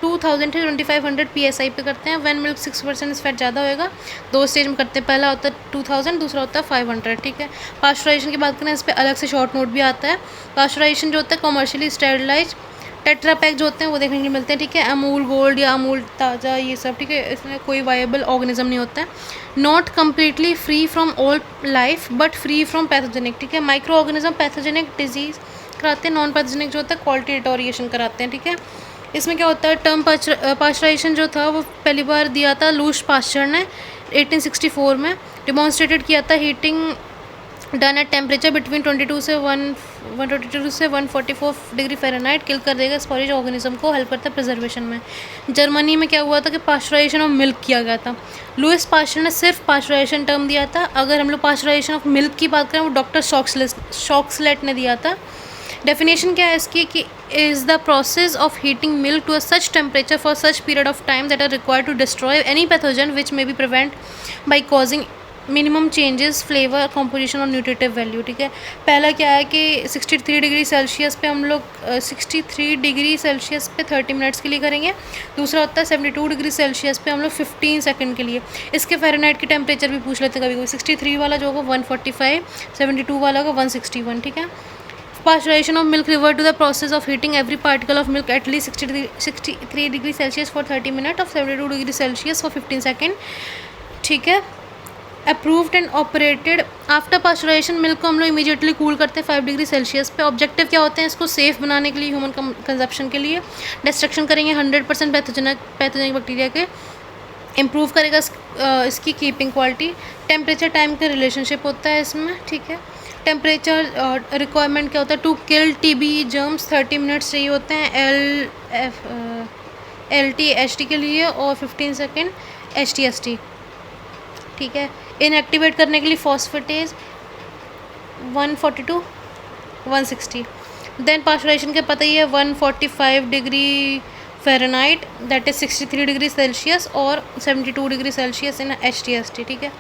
S1: 2500 PSI पे करते हैं। व्हेन मिल्क 6% फैट ज़्यादा होएगा, 2 स्टेज में करते हैं, पहला होता है 2000, दूसरा होता है 500, ठीक है। पास्चराइजेशन की बात करें, इस पर अलग से शॉर्ट नोट भी आता है। पास्चराइजेशन जो होता है कमर्शियली स्टेरिलाइज टेट्रा पैक जो होते हैं वो देखने के लिए मिलते हैं, ठीक है। अमूल गोल्ड या अमूल ताज़ा ये सब, ठीक है, इसमें कोई वायबल ऑर्गेनिज्म नहीं होता है। Not completely free from all life but free from pathogenic, ठीक है। माइक्रो ऑर्गेनिज्म पैथोजेनिक डिजीज़ कराते हैं, नॉन पैथोजेनिक जो होता है क्वालिटी डिटोरिएशन कराते हैं, ठीक है। इसमें क्या होता है, टर्म पास्चराइजेशन जो था वो पहली बार दिया था लूश पास्चर ने 1864 में, डिमॉन्स्ट्रेटेड किया था heating done at temperature between 22 से 122 से 144 डिग्री फ़ारेनहाइट किल कर देगा स्पोरेज ऑर्गेनिज्म को, हेल्प करता है प्रिजर्वेशन में। जर्मनी में क्या हुआ था कि पास्चराइजेशन ऑफ मिल्क किया गया था। लुइस पास्चर ने सिर्फ पास्चराइजेशन टर्म दिया था। अगर हम लोग पास्चराइजेशन ऑफ मिल्क की बात करें वो डॉक्टर शॉक्सलेट ने दिया था। डेफिनेशन क्या है इसकी कि is the process of heating milk to a such temperature for such period of time that are required to destroy any pathogen which may be prevent by causing minimum changes flavour composition और nutritive value. ठीक है, पहला क्या है कि 63 degree Celsius पे हम लोग 63 डिग्री सेल्सियस पे 30 मिनट्स के लिए करेंगे। दूसरा होता है 72 डिग्री सेल्सियस पे हम लोग 15 सेकंड के लिए। इसके फ़ारेनहाइट की टेम्परेचर भी पूछ लेते हैं कभी कभी। 63 वाला जो होगा 145, 72 वाला होगा 161। ठीक है, पास्चराइजेशन ऑफ मिल्क रिवर to the process of heating every particle of milk at least 63 degree Celsius for 30 minute of 72 degree Celsius for 15 second. ठीक है, approved and operated. After pasteurisation milk को हम लोग इमीडिएटली कूल करते हैं 5 degree Celsius पे। Objective क्या होते हैं इसको सेफ़ बनाने के लिए, ह्यूमन कंजप्शन के लिए। डिस्ट्रक्शन करेंगे 100% पैथोजेनिक बैक्टीरिया के। इम्प्रूव करेगा इसकी कीपिंग क्वालिटी। टेम्परेचर टाइम का रिलेशनशिप होता है इसमें। ठीक है, टेम्परेचर रिक्वायरमेंट क्या होता है to kill TB germs 30 minutes चाहिए होते हैं LT-HT के लिए और 15 सेकेंड HT-ST। ठीक है, इनएक्टिवेट करने के लिए फॉस्फेटेज 142 160। देन पास्चराइजेशन के पता ही है 145 degree Fahrenheit that is 63 degree Celsius और 72 डिग्री सेल्सियस इन HT-ST। ठीक है,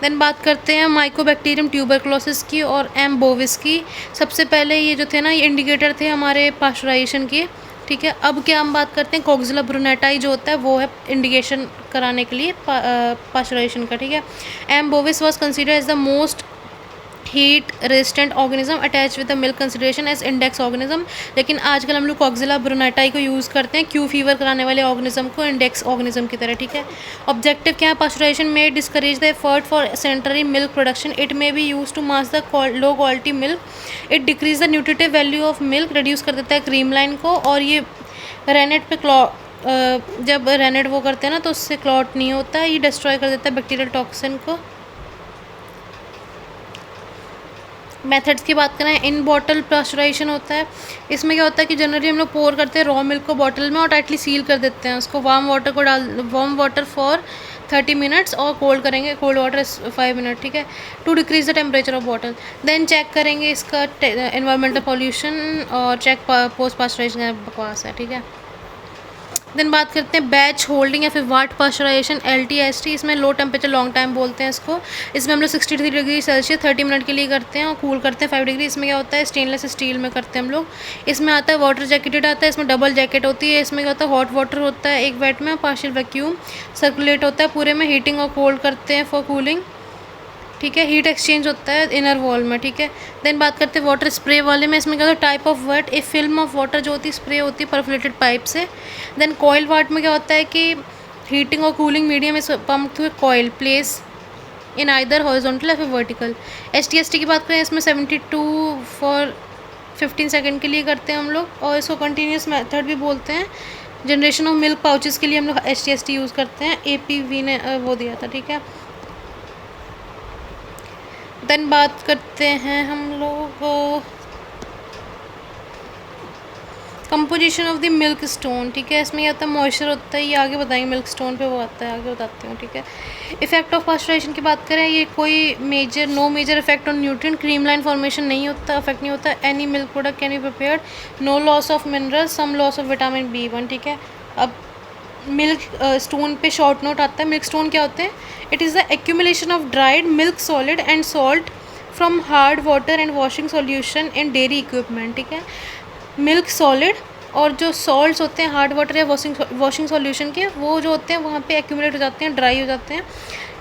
S1: देन बात करते हैं माइकोबैक्टीरियम ट्यूबरक्लोसिस की और एम बोविस की। सबसे पहले ये जो थे ना ये इंडिकेटर थे हमारे पास्चराइजेशन के। ठीक है, अब क्या हम बात करते हैं कोक्सिला ब्रुनेटाई जो होता है वो है इंडिकेशन कराने के लिए पास्चराइजेशन का। ठीक है, M bovis was consider as the most heat resistant organism attach with the milk consideration as index organism. लेकिन आजकल हम लोग कोक्सिला ब्रुनेटाई को यूज़ करते हैं क्यू फीवर कराने वाले ऑर्गेनिज्म को इंडेक्स ऑर्गेनिज्म की तरह। ठीक है, ऑब्जेक्टिव क्या है पास्चराइजेशन में discourage the effort for sanitary milk production. It may be use to mask the low quality milk. It decrease the nutritive value of milk, reduce कर देता है क्रीम लाइन को। और ये रेनेट पे जब रेनेट वो करते हैं ना तो उससे क्लॉट नहीं होता है, ये डिस्ट्रॉय कर देता है बैक्टीरियल टॉक्सिन को। मेथड्स की बात करें इन बॉटल पास्चराइजेशन होता है। इसमें क्या होता है कि जनरली हम लोग पोर करते हैं रॉ मिल्क को बॉटल में और टाइटली सील कर देते हैं उसको। वार्म वाटर फॉर 30 मिनट्स और कोल्ड करेंगे, कोल्ड वाटर 5 मिनट। ठीक है, to decrease the temperature of bottle. Then check करेंगे इसका एनवायरमेंटल पॉल्यूशन और चेक पोस्ट पास्चराइजेशन बकवास है। ठीक है, देन बात करते हैं बैच होल्डिंग या फिर वाट पास्चराइजेशन LT-ST। इसमें लो टेम्परेचर लॉन्ग टाइम बोलते हैं इसको। इसमें हम लोग 63 डिग्री सेल्सियस 30 मिनट के लिए करते हैं और कूल करते हैं 5 डिग्री। इसमें क्या होता है स्टेनलेस स्टील में करते हैं हम लोग। इसमें आता है वाटर जैकेटेड आता है, इसमें डबल जैकेट होती है। इसमें क्या होता है हॉट वाटर होता है एक वेट में, पार्शियल वैक्यूम सर्कुलेट होता है पूरे में, हीटिंग और कोल्ड करते हैं फॉर कूलिंग। ठीक है, हीट एक्सचेंज होता है इनर वॉल में। ठीक है, देन बात करते हैं वाटर स्प्रे वाले में। इसमें क्या होता है type of what, A film of water जो होती है स्प्रे होती है परफोरेटेड पाइप से। देन कॉइल वाट में क्या होता है कि हीटिंग और cooling medium is pump through coil place in either horizontal या फिर वर्टिकल। HT-ST की बात करें इसमें 72 फॉर 15 सेकेंड के लिए करते हैं हम लोग और इसको कंटिन्यूस मेथड भी बोलते हैं। जनरेशन ऑफ मिल्क पाउचेस के लिए हम लोग HT-ST यूज़ करते हैं। APV ने वो दिया था। ठीक है, देन बात करते हैं हम लोग composition of the milk stone. ठीक है, इसमें आता है मॉइस्चर होता है, ये आगे बताएंगे मिल्क स्टोन पे वो आता है, आगे बताती हूँ। ठीक है, इफेक्ट ऑफ पास्चराइजेशन की बात करें ये कोई no major effect on nutrient, cream line formation नहीं होता, इफेक्ट नहीं होता। Any milk product can be prepared, no loss of mineral, some loss of vitamin B1। ठीक है, अब मिल्क स्टोन पे शॉर्ट नोट आता है। मिल्क स्टोन क्या होते हैं? It is the accumulation of dried milk solid and salt from hard water and washing solution in dairy equipment. ठीक है, मिल्क सॉलिड और जो सॉल्ट्स होते हैं हार्ड वाटर या वॉशिंग सॉल्यूशन के, वो जो होते हैं वहाँ पे एक्यूमुलेट हो जाते हैं, ड्राई हो जाते हैं।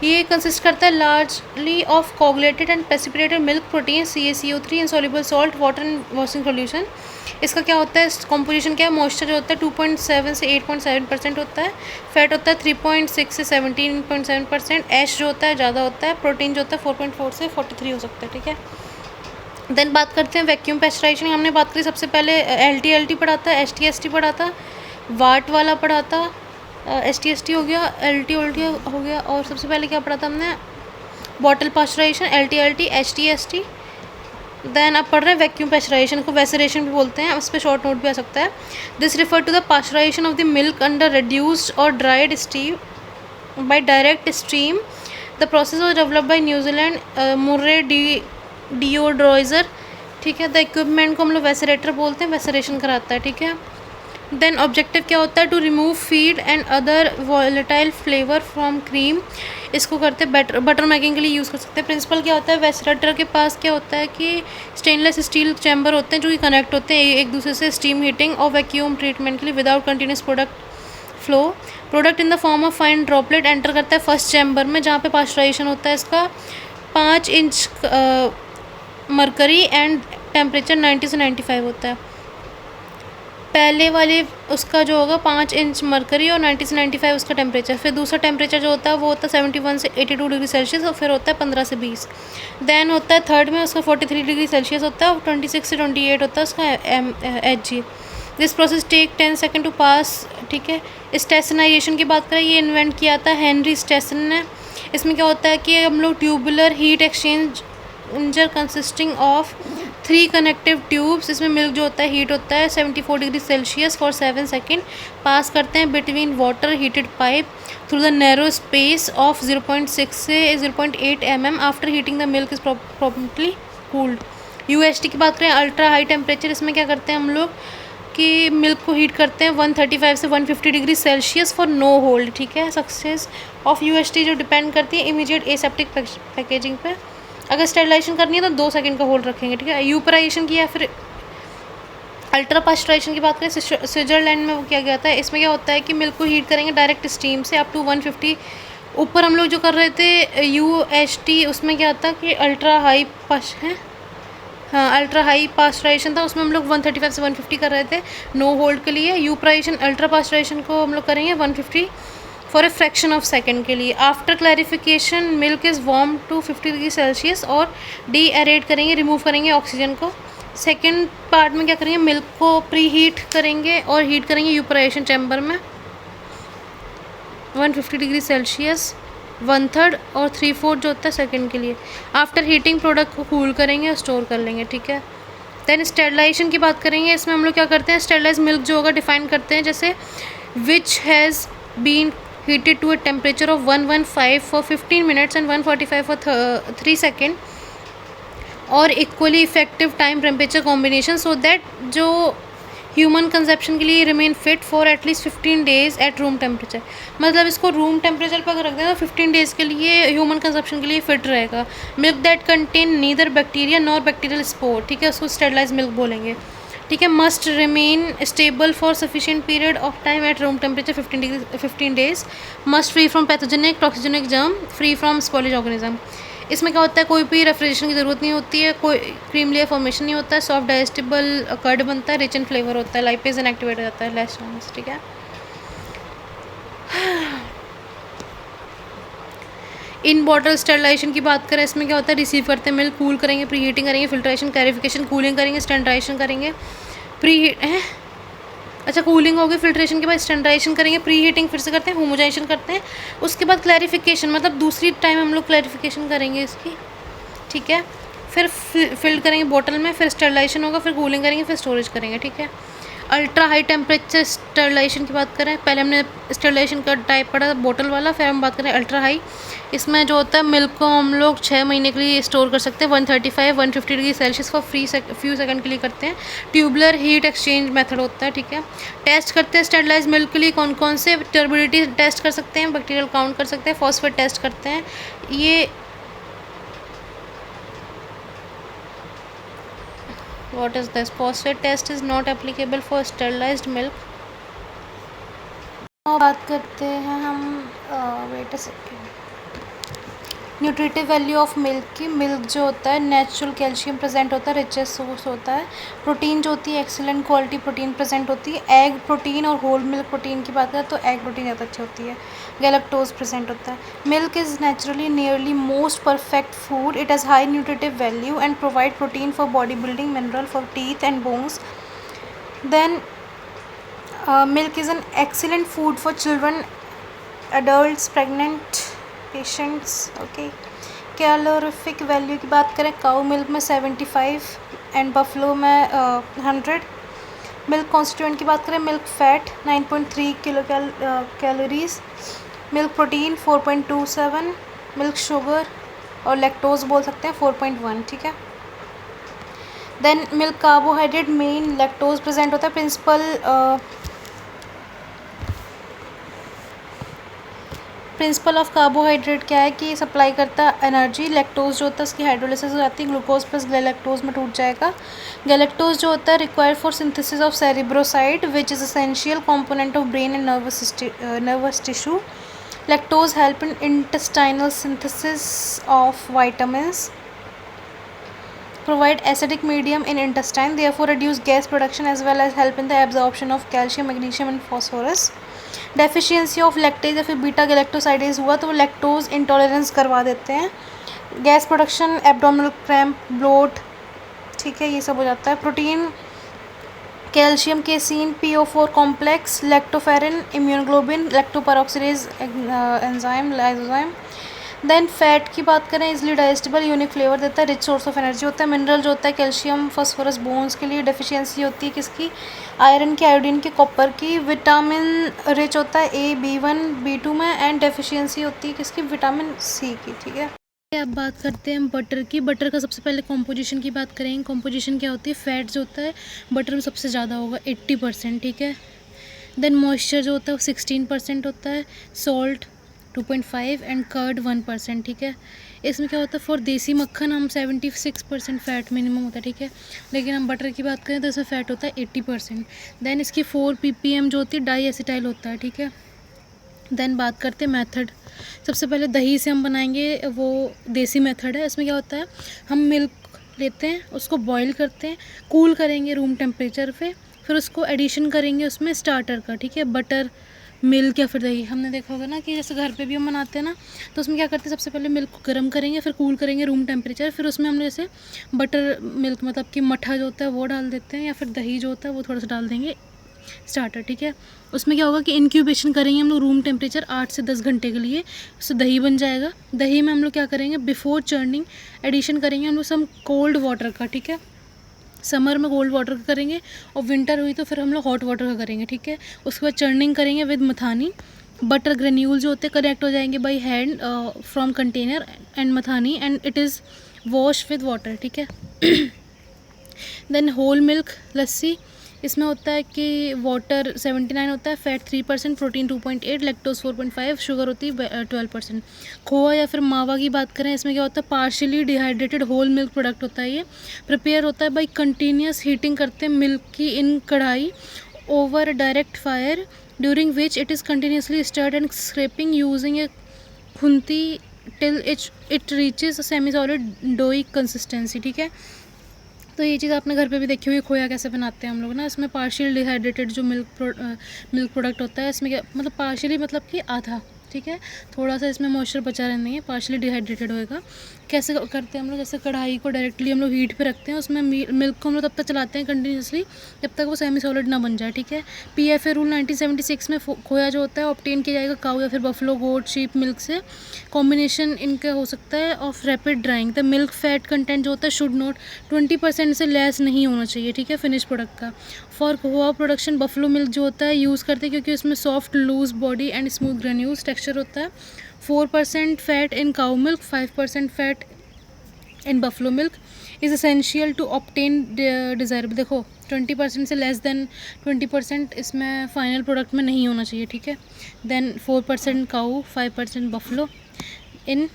S1: ये कंसिस्ट करता है largely of coagulated and precipitated milk protein CaCO3 insoluble salt water and washing solution. इसका क्या होता है कॉम्पोजिशन क्या है? मॉइस्चर जो होता है 2.7 से 8.7% होता है, फैट होता है 3.6 से 17.7%, ऐश जो होता है ज़्यादा होता है, प्रोटीन जो होता है 4.4 से 43 हो सकता है। ठीक है, देन बात करते हैं वैक्यूम पास्चराइजेशन। हमने बात करी सबसे पहले LT पढ़ा था, HT-ST पढ़ा था, वाट वाला पढ़ा था, HT-ST हो गया, LT हो गया, और सबसे पहले क्या पढ़ा था हमने? Bottle pasteurisation, LT HT-ST, then आप पढ़ रहे हैं वैक्यूम पैस्चराइजेशन को वैसरेशन भी बोलते हैं, उस पर शॉर्ट नोट भी आ सकता है। This refer to the pasteurization of the milk under reduced और dried steam by direct stream. The process was developed by New Zealand Murray deodorizer. ठीक है, द इक्विपमेंट को हम लोग वैसरेटर बोलते हैं, वैसरेशन कराता है। ठीक है, देन ऑब्जेक्टिव क्या होता है, to remove feed and other volatile flavour from cream. इसको करते हैं बटर मेकिंग के लिए यूज़ कर सकते हैं। प्रिंसिपल क्या होता है, वैसरेटर के पास क्या होता है कि स्टेनलेस स्टील चैम्बर होते हैं जो कि कनेक्ट होते हैं एक दूसरे से स्टीम हीटिंग और वैक्यूम ट्रीटमेंट के लिए without continuous product flow. Product in the form of fine droplet enter करता है फर्स्ट चैम्बर में जहाँ पे पास्चराइजेशन होता है इसका। 5 इंच मरकरी एंड टेम्परेचर 90 से 95 होता है। पहले वाले उसका जो होगा 5 इंच मरकरी और 90 से 95 उसका टेम्परेचर। फिर दूसरा टेम्परेचर जो होता है वो होता है 71 से 82 डिग्री सेल्सियस और फिर होता है 15 से 20। देन होता है थर्ड में उसका 43 डिग्री सेल्सियस होता है और 26 से 28 होता है उसका HG। This process take 10 second to pass. ठीक है, स्टेशनाइजेशन की बात करें, ये इन्वेंट किया था हेनरी स्टेसन ने। इसमें क्या होता है कि हम लोग tubular heat exchanger consisting of 3 connective tubes, इसमें मिल्क जो होता है हीट होता है 74 डिग्री सेल्सियस फॉर 7 सेकेंड पास करते हैं between water heated pipe through the narrow space of 0.6 से 0.8 mm after heating the milk is promptly cooled. UHT की बात करें, अल्ट्रा हाई टेम्परेचर, इसमें क्या करते हैं हम लोग कि मिल्क को हीट करते हैं 135 से 150 degree Celsius for no hold. ठीक है, सक्सेस ऑफ UHT जो डिपेंड करती है इमीडिएट एसेप्टिक पैकेजिंग पे। अगर स्टेरिलाइजेशन करनी है तो 2 सेकंड का होल्ड रखेंगे। ठीक है, यूपराइजेशन की या फिर अल्ट्रा पास्चराइजेशन की बात करें, स्विट्जरलैंड में वो किया गया था। इसमें क्या होता है कि मिल्क को हीट करेंगे डायरेक्ट स्टीम से अप टू 150। ऊपर हम लोग जो कर रहे थे UHT, उसमें क्या था कि ultra high ultra high pasteurisation था, उसमें हम लोग 135 से 150 कर रहे थे नो होल्ड के लिए। यूपराइजेशन अल्ट्रा पास्चराइजेशन को हम लोग करेंगे 150 for a fraction of second के लिए। After clarification milk is warm to 50 degree Celsius और डी एरेट करेंगे, रिमूव करेंगे ऑक्सीजन को। सेकेंड पार्ट में क्या करेंगे, मिल्क को प्री हीट करेंगे और हीट करेंगे यूपराइजेशन चैम्बर में 150 डिग्री सेल्सियस 1/3 और 3/4 जो होता है सेकेंड के लिए। आफ्टर हीटिंग प्रोडक्ट को कूल करेंगे और स्टोर कर लेंगे। ठीक है, देन स्टेरिलाइजेशन की बात करेंगे। इसमें हम लोग क्या करते हैं, स्टेरिलाइज मिल्क जो होगा डिफाइन करते हैं जैसे which has been heated to a temperature of 115 for 15 minutes and 145 for 3 second और equally effective time temperature combination so that जो ह्यूमन कंजप्शन के लिए remain fit for at least 15 days at room temperature. मतलब इसको room temperature पर अगर रख दें तो 15 डेज़ के लिए ह्यूमन कंजप्शन के लिए फिट रहेगा। Milk that contain neither bacteria nor bacterial spore, ठीक है, उसको स्टेरिलाइज मिल्क बोलेंगे। ठीक है, must remain stable for sufficient period of time at room temperature 15 days. Must free from pathogenic toxigenic germ, free from spoilage organism. इसमें क्या होता है, कोई भी रेफ्रिजरेशन की ज़रूरत नहीं होती है, कोई क्रीम लेयर फॉर्मेशन नहीं होता है, सॉफ्ट डाइजेस्टिबल कर्ड बनता है, रिच इन फ्लेवर होता है, लाइपेज इनएक्टिवेट हो जाता है, लेस चांस। ठीक है, इन बॉटल स्टेरिलाइजेशन की बात करें, इसमें क्या होता है, रिसीव करते हैं मिल्क, कूल करेंगे, प्री हीटिंग करेंगे, फिल्ट्रेशन, क्लैरिफिकेशन, कूलिंग करेंगे, स्टैंडर्डाइजेशन करेंगे, प्री अच्छा कूलिंग होगी, फिल्ट्रेशन के बाद स्टैंडर्डाइजेशन करेंगे, प्री हीटिंग फिर से करते हैं, होमोजाइजेशन करते हैं, उसके बाद क्लैरिफिकेशन मतलब दूसरी टाइम हम लोग क्लैरिफिकेशन करेंगे इसकी। ठीक है, फिर फिल्ड करेंगे बॉटल में, फिर स्टेरिलाइजेशन होगा, फिर कूलिंग करेंगे, फिर स्टोरेज करेंगे। ठीक है, अल्ट्रा हाई टेम्परेचर स्टेरिलाइजेशन की बात करें, पहले हमने स्टेरिलाइजेशन का टाइप पढ़ा बोतल वाला, फिर हम बात करें अल्ट्रा हाई। इसमें जो होता है मिल्क को हम लोग 6 महीने के लिए स्टोर कर सकते हैं 135-150 degree Celsius for few second के लिए करते हैं। ट्यूबुलर हीट एक्सचेंज मेथड होता है। ठीक है, टेस्ट करते हैं स्टेरिलाइज मिल्क के लिए कौन कौन से, टर्बिडिटी टेस्ट कर सकते हैं, बैक्टीरियल काउंट कर सकते हैं, फॉस्फेट टेस्ट करते हैं। ये what is this, phosphate test is not applicable for sterilized milk। अब बात करते हैं हम wait a second, nutritive value of milk की। मिल्क जो होता है नेचुरल कैल्शियम प्रेजेंट होता है, रिचेस्ट सोर्स होता है। प्रोटीन जो होती है एक्सीलेंट क्वालिटी प्रोटीन प्रेजेंट होती है। एग प्रोटीन और होल मिल्क प्रोटीन की बात करें तो एग प्रोटीन ज़्यादा अच्छी होती है। गैलेक्टोज प्रेजेंट होता है। Milk is naturally nearly most perfect food, it has high nutritive value and provide protein for body building, mineral for teeth and bones. Then milk is an excellent food for children, adults, pregnant patients। Okay, calorific value की बात करें, काऊ milk में 75 and buffalo में 100। Milk constituent की बात करें, milk fat 9.3 kilo calories, milk protein 4.27, milk sugar और lactose बोल सकते हैं 4.1, ठीक है। Then milk carbohydrate main lactose present होता है। प्रिंसिपल ऑफ कार्बोहाइड्रेट क्या है कि सप्लाई करता है एनर्जी। लैक्टोज जो होता है उसकी हाइड्रोलिसिस हो जाती है, ग्लूकोज प्लस गैलेक्टोज में टूट जाएगा। गैलेक्टोज जो होता है required for synthesis of cerebroside which is essential component of brain and nervous tissue. Lactose help in intestinal synthesis of vitamins, provide acidic medium in intestine, therefore reduce gas production as well as help in the absorption of calcium, magnesium and phosphorus. Deficiency of lactase या फिर beta galactosidase हुआ तो वो lactose intolerance करवा देते हैं। Gas production, abdominal cramp, bloat, ठीक है, ये सब हो जाता है। Protein, calcium, casein, PO4 complex, lactoferrin, immunoglobin, lactoperoxidase enzyme, lysozyme. Then fat की बात करें, इजली डाइजेस्टेबल, यूनिक फ्लेवर देता है, रिच सोर्स ऑफ एनर्जी होता है। मिनरल जो होता है कैल्शियम, फास्फोरस बोन्स के लिए। डेफिशिएंसी होती है किसकी, आयरन की, आयोडीन की, कॉपर की। विटामिन रिच होता है A, B1, B2 में एंड डेफिशिएंसी होती है किसकी, विटामिन C की, ठीक है। अब बात करते हैं बटर की। बटर का सबसे पहले कॉम्पोजिशन की बात करेंगे। कॉम्पोजिशन क्या होती है, फैट जो होता है बटर में सबसे ज़्यादा होगा 80%, ठीक है। देन मॉइस्चर जो होता है वो 16% होता है, सॉल्ट 2.5 एंड कर्ड 1%, ठीक है। इसमें क्या होता है, फॉर देसी मक्खन हम 76% फ़ैट मिनिमम होता है, ठीक है। लेकिन हम बटर की बात करें तो इसमें फ़ैट होता है 80%। देन इसकी 4 ppm जो होती है डाई एसिटाइल होता है, ठीक है। देन बात करते हैं मेथड। सबसे पहले दही से हम बनाएंगे, वो देसी मेथड है। इसमें क्या होता है, हम मिल्क लेते हैं, उसको बॉईल करते हैं, कूल करेंगे रूम टेम्परेचर पे, फिर उसको एडिशन करेंगे उसमें स्टार्टर का, ठीक है, बटर, मिल्क या फिर दही। हमने देखा होगा ना कि जैसे घर पे भी हम बनाते हैं ना, तो उसमें क्या करते हैं, सबसे पहले मिल्क को गर्म करेंगे, फिर कूल करेंगे रूम टेम्परेचर, फिर उसमें हम जैसे बटर मिल्क मतलब कि मट्ठा जो होता है वो डाल देते हैं, या फिर दही जो होता है वो थोड़ा सा डाल देंगे स्टार्टर, ठीक है। उसमें क्या होगा कि इंक्यूबेशन करेंगे हम लोग रूम टेम्परेचर 8 से 10 घंटे के लिए, उससे दही बन जाएगा। दही में हम लोग क्या करेंगे, बिफोर चर्निंग एडिशन करेंगे हम लोग सम कोल्ड वाटर का, ठीक है। समर में कोल्ड वाटर का करेंगे और विंटर हुई तो फिर हम लोग हॉट वाटर का करेंगे, ठीक है। उसके बाद चर्निंग करेंगे विद मथानी। बटर ग्रेन्यूल जो होते हैं कलेक्ट हो जाएंगे by hand from container and Mathani and it is wash with water, ठीक है। देन होल मिल्क लस्सी, इसमें होता है कि वाटर 79 होता है, फैट 3%, प्रोटीन 2.8, लैक्टोज 4.5, शुगर होती है 12%। खोआ या फिर मावा की बात करें, इसमें क्या होता है, partially dehydrated whole milk product होता है। ये प्रिपेयर होता है बाई कंटिन्यूस हीटिंग करते हैं मिल्क की in kadhai over direct fire during which it is continuously stirred and scraping using a khunti till it reaches semi solid doughy consistency, ठीक है। तो ये चीज़ आपने घर पे भी देखी हुई, खोया कैसे बनाते हैं हम लोग ना। इसमें पार्शियल डिहाइड्रेटेड जो मिल्क प्रोडक्ट होता है, इसमें क्या मतलब पार्शियली मतलब कि आधा, ठीक है, थोड़ा सा इसमें मॉइस्चर बचा रहने है, पार्शियली डिहाइड्रेटेड होएगा। कैसे करते हैं हम लोग, जैसे कढ़ाई को डायरेक्टली हम लोग हीट पे रखते हैं, उसमें मिल्क को हम लोग तब तक चलाते हैं कंटिन्यूसली जब तक वो सेमी सॉलिड ना बन जाए, ठीक है। PFA रूल 1976 में खोया जो होता है ऑब्टेन किया जाएगा काऊ या फिर बफलो, गोट, शीप मिल्क से। कॉम्बिनेशन इनका हो सकता है of rapid drawing. The milk fat content जो होता है शुड नॉट 20% से लेस नहीं होना चाहिए, ठीक है, फिनिश प्रोडक्ट का। For khoa production buffalo milk जो होता है यूज़ करते हैं क्योंकि उसमें soft loose body and smooth granules texture होता है। 4% fat in cow milk, 5% fat in buffalo milk is essential to obtain desirable. देखो 20% से लेस देन 20% इसमें फाइनल प्रोडक्ट में नहीं होना चाहिए, ठीक है। Then 4% cow, 5% buffalo in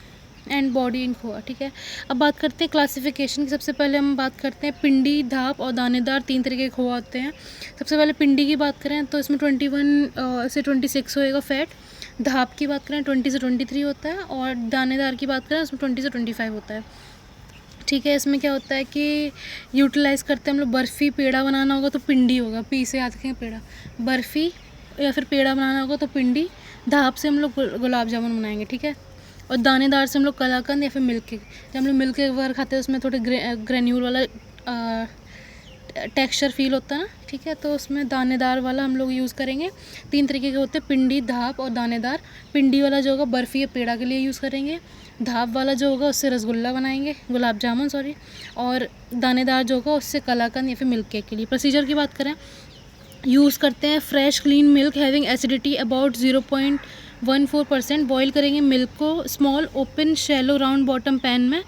S1: and body in khoa, ठीक है। अब बात करते हैं क्लासिफिकेशन की। सबसे पहले हम बात करते हैं पिंडी, धाप और दानेदार, 3 तरह के खोआ होते हैं। सबसे पहले पिंडी की बात करें तो इसमें 21 से 26 होएगा फैट। धाप की बात करें 20 से 23 होता है, और दानेदार की बात करें उसमें 20 से 25 होता है, ठीक है। इसमें क्या होता है कि यूटिलाइज़ करते हैं हम लोग, बर्फ़ी पेड़ा बनाना होगा तो पिंडी होगा, पी से याद रखें पेड़ा, बर्फ़ी या फिर पेड़ा बनाना होगा तो पिंडी। धाप से हम लोग गुलाब जामुन बनाएंगे, ठीक है। और दानेदार से हम लोग कलाकंद या फिर मिल्क केक। जब हम लोग मिल्क केक वगैरह खाते हैं उसमें थोड़े ग्रेन्यूल वाला टेक्सचर फील होता है ना, ठीक है। तो उसमें दानेदार वाला हम लोग यूज़ करेंगे। 3 तरीके के होते हैं, पिंडी, धाप और दानेदार। पिंडी वाला जो होगा बर्फ़ी या पेड़ा के लिए यूज़ करेंगे। धाप वाला जो होगा उससे रसगुल्ला बनाएंगे, गुलाब जामुन सॉरी। और दानेदार जो होगा उससे कलाकंद या फिर मिल्क केक के लिए। प्रोसीजर की बात करें, यूज़ करते हैं fresh clean milk having acidity about 0.14%। Boil करेंगे मिल्क को small open shallow round bottom pan में,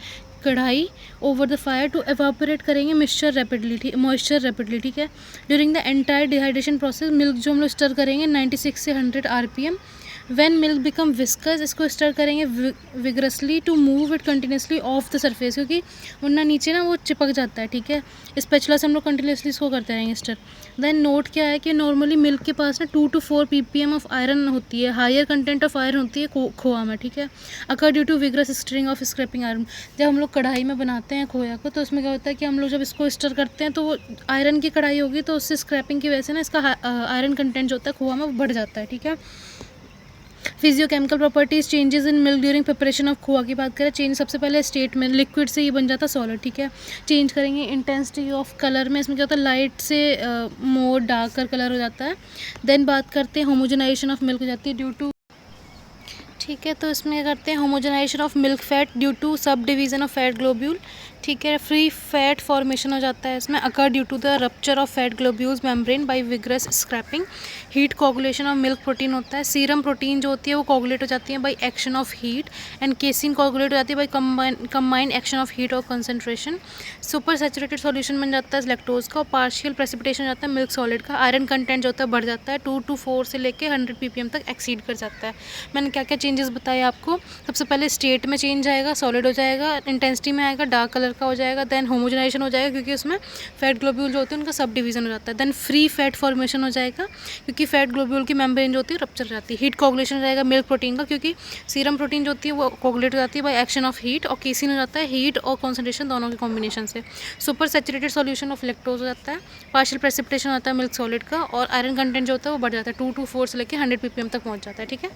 S1: kadhai over the fire to evaporate करेंगे मॉइस्चर रेपिडली, ठीक है। During the entire dehydration process milk जो हम लोग स्टर करेंगे 96 से 100 RPM। When milk become viscous, इसको स्टर करेंगे vigorously to move it continuously off the surface, क्योंकि वरना नीचे ना वो चिपक जाता है, ठीक है। स्पैचुला से हम लोग कंटिन्यूसली इसको करते रहेंगे स्टर। देन नोट क्या है कि नॉर्मली मिल्क के पास ना 2 to 4 ppm ऑफ आयरन होती है, हायर कंटेंट ऑफ आयरन होती है खोआ में, ठीक है। Occur due to vigorous stirring of scraping iron. जब हम लोग कढ़ाई में बनाते हैं खोया को, तो उसमें क्या होता है कि हम लोग जब इसको स्टर करते हैं तो वो आयरन की कढ़ाई होगी, तो उससे स्क्रैपिंग की वजह से ना इसका आयरन कंटेंट जो होता है खोआ में वो बढ़ जाता है, ठीक है। Physiochemical properties changes in milk during preparation of khoa की बात करें, चेंज सबसे पहले स्टेट में लिक्विड से ये बन जाता है सॉलिड, ठीक है। चेंज करेंगे इंटेंसिटी ऑफ कलर में, इसमें क्या होता है लाइट से मोर डार्कर कलर हो जाता है। देन बात करते हैं होमोजेनाइजेशन ऑफ मिल्क हो जाती है ड्यू टू, ठीक है। तो इसमें क्या करते हैं homogenisation of milk fat due to subdivision of fat globule, ठीक है। फ्री फैट फॉर्मेशन हो जाता है इसमें, occur due to the rupture of fat globules membrane by vigorous scraping. Heat coagulation of milk protein होता है, serum protein जो होती है वो कोगुलेट हो जाती है by action of heat, and casein coagulate हो जाती है by combined action of heat और कंसनट्रेशन। सुपर सैचुरेटेड सॉल्यूशन बन जाता है लैक्टोज का, और पार्शियल प्रेसिपिटेशन हो जाता है मिल्क सॉलिड का। आयरन कंटेंट जो होता है बढ़ जाता है, 2 to 4 से लेके 100 ppm तक एक्सीड कर जाता है। मैंने क्या क्या चेंजेस बताए आपको, सबसे पहले स्टेट में चेंज आएगा, सॉलिड हो जाएगा, इंटेंसिटी में आएगा, डार्क कलर का हो जाएगा। देन होमोजेनाइजेशन हो जाएगा क्योंकि उसमें फैट ग्लोब्यूल जो होते हैं उनका सब डिवीजन हो जाता है। देन फ्री फैट फॉर्मेशन हो जाएगा क्योंकि फैट ग्लोब्यूल की मेम्ब्रेन जो होती है रप्चर जाती है। हीट कोगुलेशन हो जाएगा मिल्क प्रोटीन का, क्योंकि सीरम प्रोटीन जो होती है वो कोगुलेट हो जाती है बाय एक्शन ऑफ हीट, और केसिन हो जाता है हीट और कॉन्सेंट्रेशन दोनों के कॉम्बिनेशन से। Super saturated solution of lactose हो जाता है, पार्शियल प्रेसिपिटेशन होता है मिल्क सॉलिड का, और आयरन कंटेंट जो होता है वो बढ़ जाता है, 2 to 4 से लेकर 100 ppm तक पहुँच जाता है, ठीक है।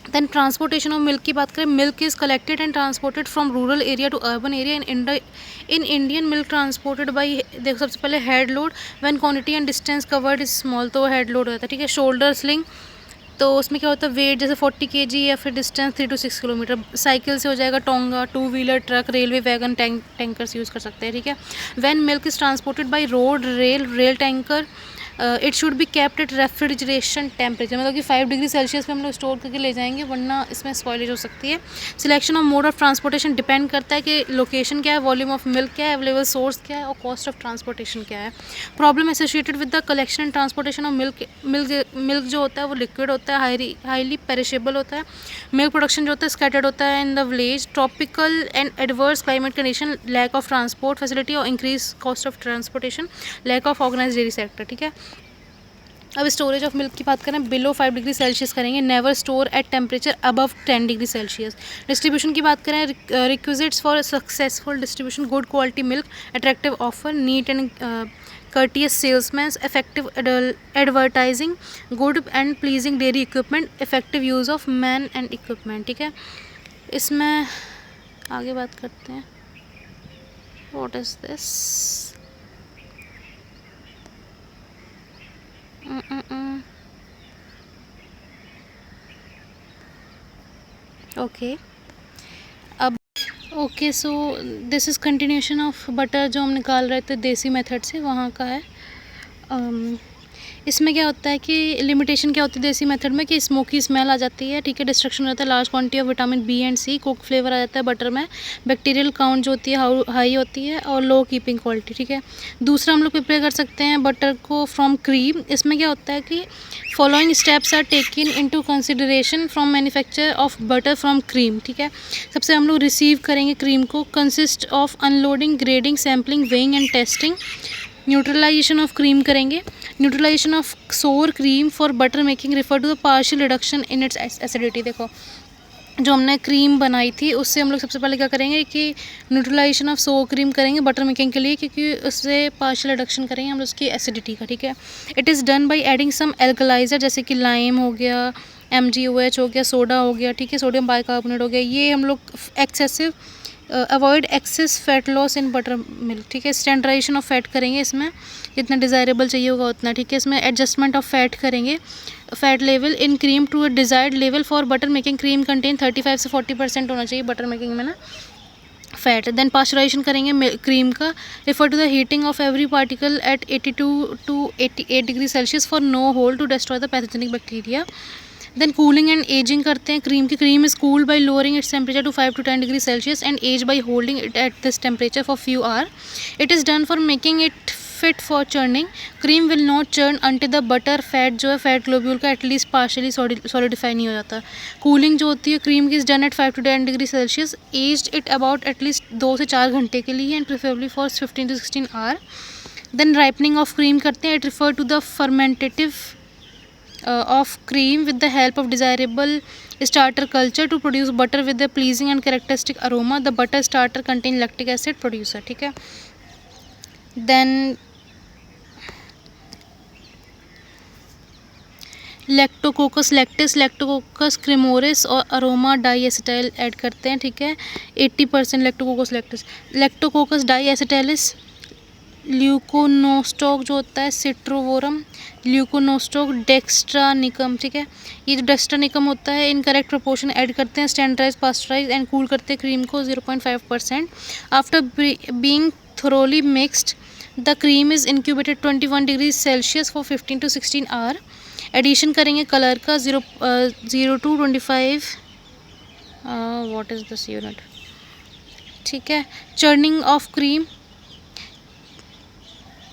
S1: देन ट्रांसपोर्टेशन ऑफ मिल्क की बात करें, milk is collected and transported from rural area to urban area in Indian milk transported by, देखो सबसे पहले head load, when quantity and distance covered is small, तो हेड लोड होता है, ठीक है। शोल्डर स्लिंग, तो उसमें क्या होता है वेट जैसे 40 kg या फिर डिस्टेंस 3 to 6 किलोमीटर। साइकिल से हो जाएगा tonga, 2 wheeler, truck, railway wagon, tankers use कर सकते हैं, ठीक है। When milk is transported by road, rail tanker, it should be kept at refrigeration temperature, मतलब कि 5 डिग्री सेल्सियस पे हम लोग स्टोर करके ले जाएंगे, वरना इसमें स्पॉइलेज हो सकती है। Selection of mode of transportation depend करता है कि लोकेशन क्या है, वॉल्यूम ऑफ मिल्क क्या है, अवेलेबल सोर्स क्या है, और कॉस्ट ऑफ ट्रांसपोर्टेशन क्या है। Problem associated with the collection and transportation of milk जो होता है वो लिक्विड होता है, हाईली पेरिशेबल होता है। मिल्क प्रोडक्शन जो होता है स्कैटर्ड होता है in the village, tropical and adverse climate condition, lack of transport facility और increase cost of transportation, lack of organized dairy sector, ठीक है। अब स्टोरेज ऑफ मिल्क की बात करें, बिलो 5 डिग्री सेल्सियस करेंगे, never store at temperature above 10 degree Celsius. Distribution की बात करें, requisites for successful distribution, good quality milk, attractive offer, neat and courteous salesmen, effective advertising, good and pleasing dairy equipment, effective use of man and equipment, ठीक है। इसमें आगे बात करते हैं, what is this? ओके, अब okay so this is continuation of butter जो हम निकाल रहे थे देसी मेथड से, वहाँ का है। इसमें क्या होता है कि लिमिटेशन क्या होती है देसी मेथड में कि स्मोकी स्मेल आ जाती है, ठीक है। डिस्ट्रक्शन हो जाता है large quantity of vitamin B and C, cook flavour आ जाता है बटर में, बैक्टीरियल काउंट जो होती है हाई होती है, और लो कीपिंग क्वालिटी, ठीक है। दूसरा हम लोग प्रिपेयर कर सकते हैं बटर को फ्रॉम क्रीम। इसमें क्या होता है कि following steps are taken into consideration from manufacture of butter from cream, ठीक है। सबसे हम लोग रिसीव करेंगे क्रीम को, consist of unloading, grading, sampling, weighing and testing. Neutralisation of cream करेंगे, neutralisation of sour cream for butter making refer to the partial reduction in its acidity. देखो जो हमने क्रीम बनाई थी उससे हम लोग सबसे पहले क्या करेंगे कि न्यूट्रलाइजेशन ऑफ सोर क्रीम करेंगे बटर मेकिंग के लिए, क्योंकि उससे पार्शियल रिडक्शन करेंगे हम उसकी एसिडिटी का, ठीक है। It is done by adding some alkalizer, जैसे कि लाइम हो गया, MgOH हो गया, सोडा हो गया, ठीक है, सोडियम बाइकार्बोनेट हो गया। ये हम लोग excessive avoid access fat loss in butter milk, ठीक है। स्टैंडर्डाइजेशन ऑफ फैट करेंगे इसमें, जितना डिज़ायरेबल चाहिए होगा उतना, ठीक है। इसमें एडजस्टमेंट ऑफ फैट करेंगे, fat level in cream to a desired level for butter making. Cream content 35 से 40% होना चाहिए बटर मेकिंग में ना फैट। देन पास्चराइजेशन करेंगे क्रीम का, refer to the heating of every particle at 82 to 88 degree Celsius for no hold to destroy the pathogenic bacteria. Then cooling and ageing करते हैं cream की। Cream is cooled by lowering it's temperature to 5 to 10 degree Celsius and age by holding it at this temperature for few hour. It is done for making it fit for churning. Cream will not churn until the butter fat जो है fat globule का at least partially solidify नहीं हो जाता। Cooling जो होती है cream की is done at 5 to 10 degree Celsius. Aged it about at least 2 से 4 घंटे के लिए and preferably for 15 to 16 hour. Then ripening of cream करते हैं। It refer to the fermentative of cream with the help of desirable starter culture to produce butter with a pleasing and characteristic aroma. The butter starter contain lactic acid producer, ठीक है। then Lactococcus lactis, Lactococcus क्रीमोरिस और aroma डाईएसिटाइल add करते हैं, ठीक है। 80% Lactococcus lactis. Lactococcus डाईएसिटाइलिस, ल्यूकोनोस्टॉक जो होता है, सिट्रोवोरम, ल्यूकोनोस्टॉक, डेक्स्ट्रानिकम, ठीक है। ये जो डेक्स्ट्रानिकम होता है इन करेक्ट प्रोपोर्शन ऐड करते हैं। स्टैंडर्डाइज पास्चराइज एंड कूल करते हैं क्रीम को 0.5%। After being thoroughly mixed the cream is incubated 21 degree Celsius for 15 to 16 hour. Addition करेंगे कलर का 0 to 25 what is this unit, ठीक है। चर्निंग ऑफ क्रीम,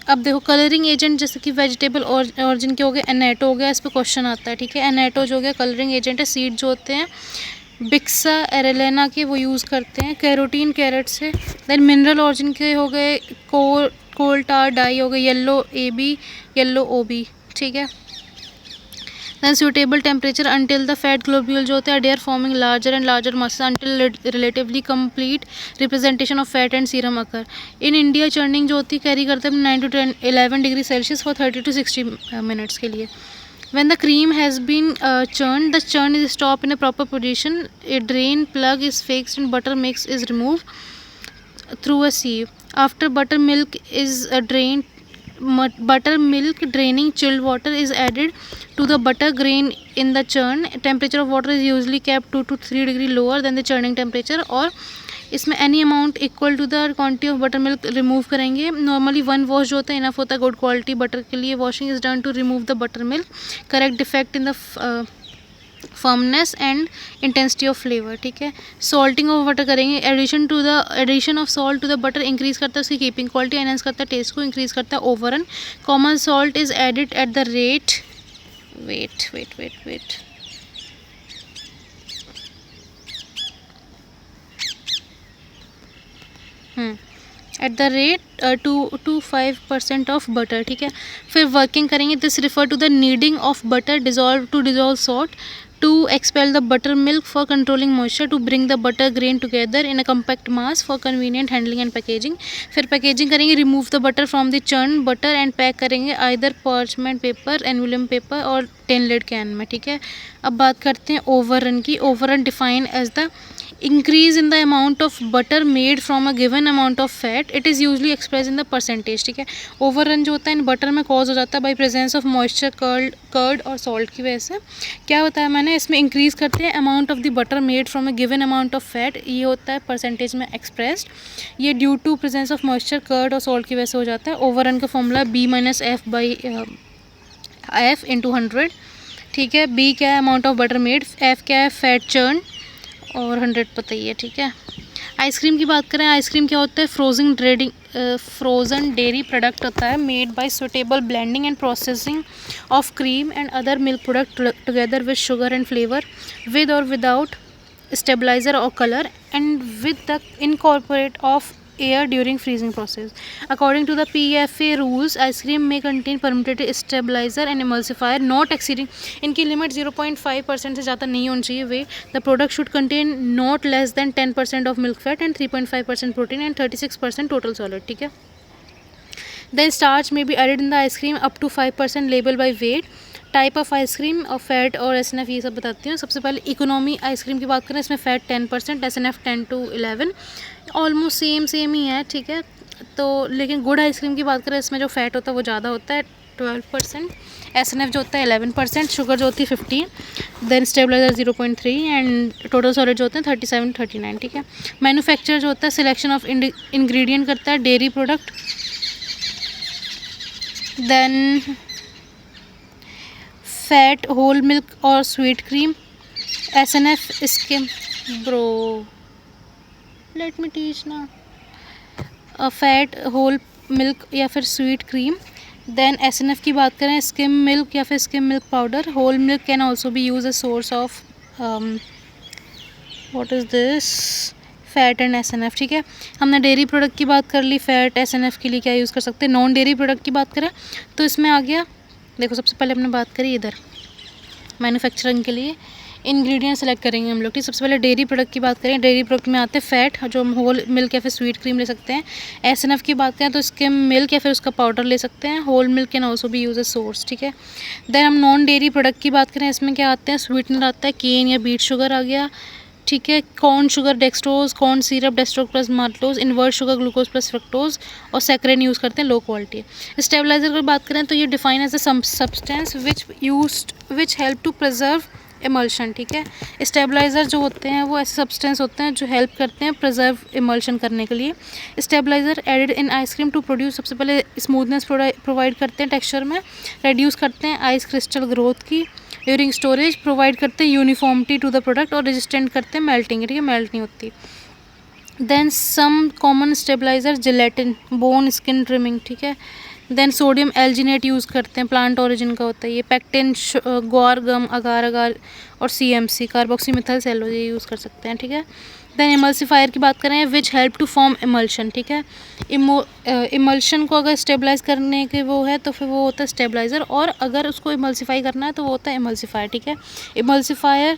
S1: अब देखो कलरिंग एजेंट जैसे कि वेजिटेबल ऑरिजिन के हो गए, एनेटो हो गया, इस पर क्वेश्चन आता है, ठीक है। एनेटो जो हो गया कलरिंग एजेंट है। सीड जो होते हैं बिक्सा एरेलेना के वो यूज़ करते हैं। कैरोटीन कैरेट से। देन मिनरल ऑरिजिन के हो गए कोल टार डाई हो गए, येलो AB, येलो OB, ठीक है। then suitable temperature until the fat globule जो होते हैं adhere forming larger and larger masses until relatively complete representation of fat and serum occur. in India churning जो होती है carry करते हैं 9 to 11 degree Celsius for 30 to 60 minutes के लिए. When the cream has been churned, the churn is stopped in a proper position. A drain plug is fixed and butter mix is removed through a sieve. After buttermilk is drained, buttermilk draining chilled water is added to the butter grain in the churn. Temperature of water is usually kept 2 to 3 degree lower than the churning temperature. और इसमें any amount equal to the quantity of butter milk remove करेंगे. Normally 1 wash जो होता है enough होता है good quality butter के लिए. Washing is done to remove the butter milk, correct defect in the firmness and intensity of flavour. ठीक है. सॉल्टिंग ऑफ बटर करेंगे. Addition of salt to the butter increase करता है उसकी कीपिंग क्वालिटी, एनहेंस करता है टेस्ट को, increase करता है overall. Common salt is added at the rate weight at the rate 2 to 5% of butter. ठीक है. फिर वर्किंग करेंगे. This refer to the kneading of butter dissolve salt to expel the buttermilk, for controlling moisture, to bring the butter grain together in a compact mass, for convenient handling and packaging. फिर packaging करेंगे. remove the butter from the churned butter and pack करेंगे either parchment paper, aluminum paper और tin lid can में. ठीक है. अब बात करते हैं ओवररन की. Overrun define as the increase in the amount of butter made from a given amount of fat. It is usually expressed in the percentage. ठीक है. ओवररन जो होता है इन बटर में कॉज हो जाता है by presence of moisture, curd और सॉल्ट की वजह से. क्या होता है मैंने इसमें इंक्रीज करते हैं amount of the butter made from a given amount of fat. ये होता है परसेंटेज में एक्सप्रेस्ड. ये due to presence of moisture, curd और सॉल्ट की वजह से हो जाता है. ओवररन का फॉर्मूला B-F × 100. ठीक है. B क्या है, amount of butter made. F क्या है, फैट चर्न, और 100 पता ही है. ठीक है. आइसक्रीम की बात करें. आइसक्रीम क्या होता है, फ्रोज़न डेयरी प्रोडक्ट होता है made by suitable blending and processing of cream and other milk product together with sugar and flavour, with और विदाउट स्टेबलाइजर और colour, and with the incorporate of air during freezing process. According to the PFA rules, ice cream may contain permitted stabilizer and emulsifier not exceeding, इनकी limit 0.5% से ज़्यादा नहीं होनी चाहिए. वे the product should contain not less than 10% of milk fat and 3.5% protein and 36% total solid. ठीक है. Then starch may be added in the ice cream up to 5% label by weight. Type of ice cream और fat और SNF ये सब बताती हूँ। सबसे पहले इकोनॉमी आइसक्रीम की बात करें, इसमें fat 10%, SNF 10 to 11, almost same ही है, ठीक है। तो लेकिन गुड आइसक्रीम की बात करें, इसमें जो फ़ैट होता है वो ज़्यादा होता है 12%, एसएनएफ जो होता है 11%, शुगर जो होती है 15, then stabiliser 0.3 and total solid जो होते हैं 37 39, ठीक है। मैन्युफैक्चर जो होता है सिलेक्शन ऑफ इंग्रेडिएंट करता है dairy product, then fat whole milk और स्वीट क्रीम, एसएनएफ इसके ब्रो लेट मी टीच ना, फैट होल मिल्क या फिर स्वीट क्रीम। देन एसएनएफ की बात करें, स्किम मिल्क या फिर skim milk powder, whole milk can also be use a source of what is this fat and SNF, ठीक है। हमने डेयरी प्रोडक्ट की बात कर ली, फैट एसएनएफ के लिए क्या यूज़ कर सकते हैं। नॉन डेयरी प्रोडक्ट की बात करें तो इसमें आ गया, देखो सबसे पहले हमने बात करी इधर मैन्युफैक्चरिंग के लिए इंग्रेडिएंट सेलेक्ट करेंगे हम लोग, ठीक। सबसे पहले डेयरी प्रोडक्ट की बात करें, डेयरी प्रोडक्ट में आते हैं फ़ैट जो हम होल मिल्क या फिर स्वीट क्रीम ले सकते हैं। एसएनएफ की बात करें तो स्किम मिल्क या फिर उसका पाउडर ले सकते हैं, whole milk can also be use a source, ठीक है। देन हम नॉन डेयरी प्रोडक्ट की बात करें, इसमें क्या आते हैं, स्वीटनर आता है, केन या बीट शुगर आ गया, ठीक है, corn sugar dextrose, corn syrup dextrose plus maltose, invert sugar glucose plus fructose और सैकरिन यूज़ करते हैं लो क्वालिटी। स्टेबलाइजर की बात करें तो ये define as a substance which help to preserve emulsion, ठीक है। स्टेबलाइज़र जो होते हैं वो ऐसे सब्सटेंस होते हैं जो हेल्प करते हैं प्रिजर्व इमल्शन करने के लिए। Stabiliser added in ice cream to produce, सबसे पहले स्मूथनेस प्रोवाइड करते हैं टेक्सचर में, रेड्यूस करते हैं आइस क्रिस्टल ग्रोथ की, ड्यूरिंग स्टोरेज प्रोवाइड करते हैं यूनिफॉर्मिटी टू द प्रोडक्ट और रेजिस्टेंट करते हैं मेल्टिंग, ठीक है, मेल्ट नहीं होती। Then some common stabiliser gelatin, bone skin trimming, ठीक है। देन सोडियम एल्जिनेट यूज़ करते हैं, प्लांट ओरिजिन का होता है ये, पैक्टिन, ग्वार गम, अगार अगार और सीएमसी कार्बोक्सी मिथाइल सेलुलोज ये यूज़ कर सकते हैं, ठीक है। देन इमल्सिफायर की बात करें, which help to form emulsion, ठीक है। इमल्शन को अगर स्टेबलाइज करने के वो है तो फिर वो होता है स्टेबलाइज़र, और अगर उसको इमल्सिफाई करना है तो वो होता है इमल्सिफायर, ठीक है। इमल्सिफायर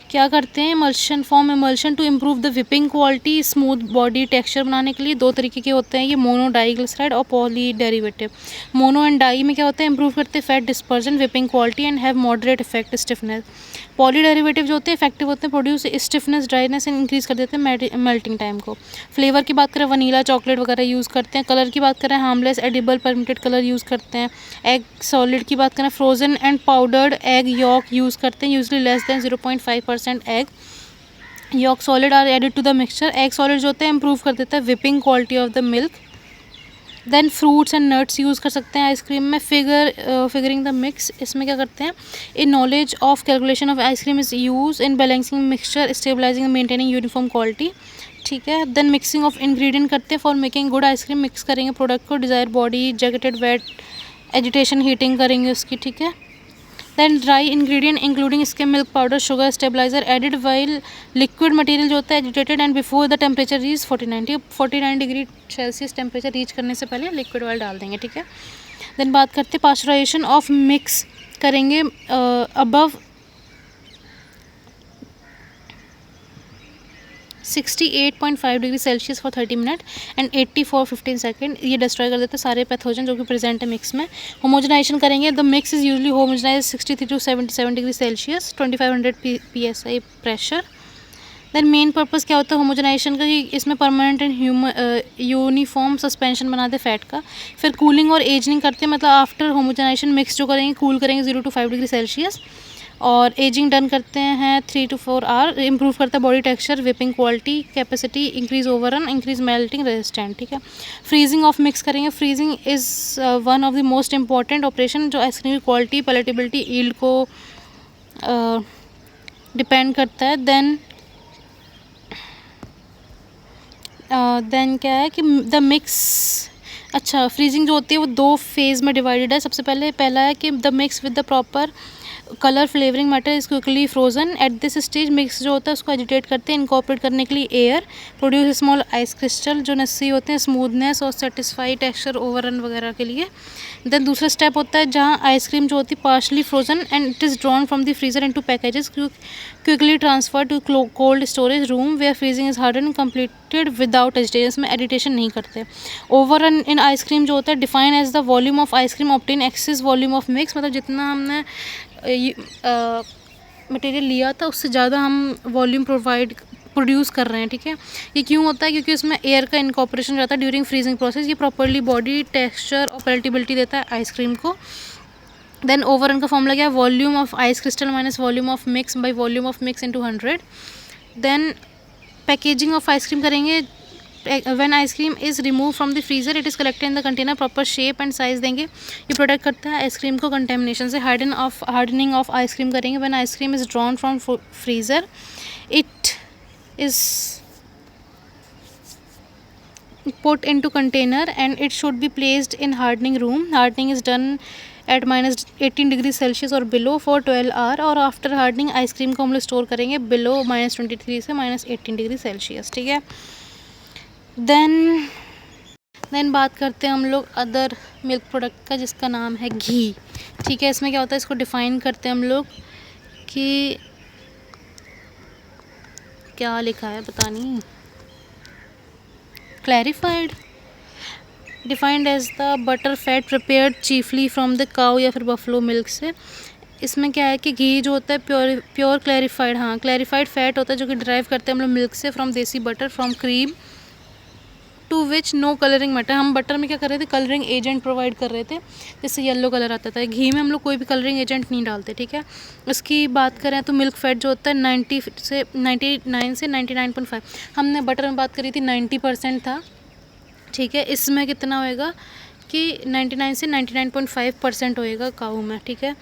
S1: क्या करते हैं, emulsion form emulsion to improve the whipping quality, smooth body texture बनाने के लिए। दो तरीके के होते हैं ये, मोनो डाइग्लिसराइड और poly derivative. Mono and di में क्या होता है, इंप्रूव करते हैं fat dispersion, whipping quality and have moderate effect stiffness. Poly derivative जो होते हैं इफेक्टिव होते हैं, produce stiffness dryness and increase कर देते हैं मेल्टिंग टाइम को। फ्लेवर की बात करें, वनीला चॉकलेट वगैरह यूज़ करते हैं। कलर की बात करें, harmless edible permitted colour use करते हैं। एग सॉलिड की बात करें, frozen and powdered egg yolk use करते हैं, usually less than 0.5% egg yolk solid are added to the mixture. Egg solid जो होता है इंप्रूव कर देता है whipping quality of the milk. Then fruits and nuts use कर सकते हैं आइसक्रीम में। फिगरिंग द मिक्स, इसमें क्या करते हैं, in knowledge of calculation of ice cream is use in balancing mixture, stabilising and maintaining uniform quality, ठीक है। देन मिक्सिंग ऑफ इंग्रेडिएंट करते हैं for making good ice cream, mix करेंगे प्रोडक्ट को, desire body jacketed vat agitation heating करेंगे उसकी, ठीक है। Then dry ingredient including skim milk powder, sugar, stabiliser added while liquid material जो होता है agitated and before the temperature reach 49 degree Celsius temperature reach करने से पहले लिक्विड ऑयल डाल देंगे, ठीक है। देन बात करते हैं पास्चराइजेशन ऑफ मिक्स करेंगे above 68.5 degree Celsius for 30 minute and 80 for 15 second. ये डिस्ट्रॉय कर देते हैं सारे पैथोजन जो कि प्रेजेंट है मिक्स में। होमोजनाइजेशन करेंगे, the mix is usually homogenize 63 to 77 degree Celsius, 2500 PSI pressure. Then main purpose क्या होता है होमोजनाइजेशन का, कि इसमें परमानेंट एंड यूनिफॉर्म सस्पेंशन बनाते हैं फैट का। फिर कूलिंग और एजिंग करते हैं, मतलब आफ्टर होमोजनाइजेशन मिक्स जो करेंगे कूल करेंगे 0 to 5 डिग्री सेल्सियस, और एजिंग डन करते हैं 3 to 4 आवर। इंप्रूव करता है body texture, whipping quality, capacity, increase overrun, increase melting resistant, ठीक है। फ्रीजिंग ऑफ मिक्स करेंगे, freezing is one of the most important operation जो आइसक्रीम की क्वालिटी, पैलेटेबिलिटी, यील्ड को डिपेंड करता है। देन क्या है कि द मिक्स, अच्छा फ्रीजिंग जो होती है वो 2 फेज़ में डिवाइडेड है। सबसे पहला है कि the mix with the proper colour flavouring matter is quickly frozen. At this stage mix जो होता है उसको एजिटेट करते हैं इनकॉर्पोरेट करने के लिए air, produce small ice crystal जो नेसेसरी होते हैं स्मूथनेस और सेटिस्फाई टेक्सचर ओवररन वगैरह के लिए। देन दूसरा स्टेप होता है जहाँ आइसक्रीम जो होती है partially frozen and it is drawn from the freezer into packages quickly transfer to cold storage room where freezing is harden extracted without agitation, इसमें एडिटेशन नहीं करते। ओवर इन आइसक्रीम जो होता है define as the volume of ice cream obtain excess volume of mix, मतलब जितना हमने material लिया था उससे ज़्यादा हम वॉल्यूम प्रोड्यूस कर रहे हैं, ठीक है। ये क्यों होता है? क्योंकि उसमें एयर का इनकॉर्पोरेशन रहता है ड्यूरिंग फ्रीजिंग प्रोसेस। ये प्रॉपर्ली बॉडी टेक्सचर और पेल्टेबिलिटी देता है आइसक्रीम को। देन ओवर का फॉर्मूला क्या है? Volume of ice crystal minus volume of mix by volume of mix into 100। Then packaging of ice cream करेंगे। When ice cream is remove from the freezer it is collected in the container, proper shape and size देंगे। ये protect करता है ice cream को contamination से। Hardening of ice cream करेंगे। When ice cream is drawn from freezer it is put into container and it should be placed in hardening room. Hardening is done at minus 18 degree Celsius और below for 12 our. और after hardening ice cream को हम लोग store करेंगे below -23 से -18 degree Celsius, ठीक है। Then बात करते हैं हम लोग अदर मिल्क प्रोडक्ट का जिसका नाम है घी, ठीक है। इसमें क्या होता है इसको डिफ़ाइन करते हैं हम लोग कि क्या लिखा है पता नहीं, clarified, defined as the butter fat prepared chiefly from the cow या फिर बफलो मिल्क से। इसमें क्या है कि घी जो होता है प्योर क्लैरिफाइड, हाँ क्लैरिफाइड फैट होता है जो कि ड्राइव करते हैं हम लोग मिल्क से, from desi butter, from cream to which no colouring matter. हम बटर में क्या कर रहे थे? कलरिंग एजेंट प्रोवाइड कर रहे थे जिससे येलो कलर आता था। घी में हम लोग कोई भी कलरिंग एजेंट नहीं डालते, ठीक है। उसकी बात करें तो मिल्क फैट जो होता है 99 से 99.5, हमने बटर में बात करी थी 90% था, ठीक है। इसमें कितना होएगा कि 99 से 99.5% होएगा काऊ में, ठीक है।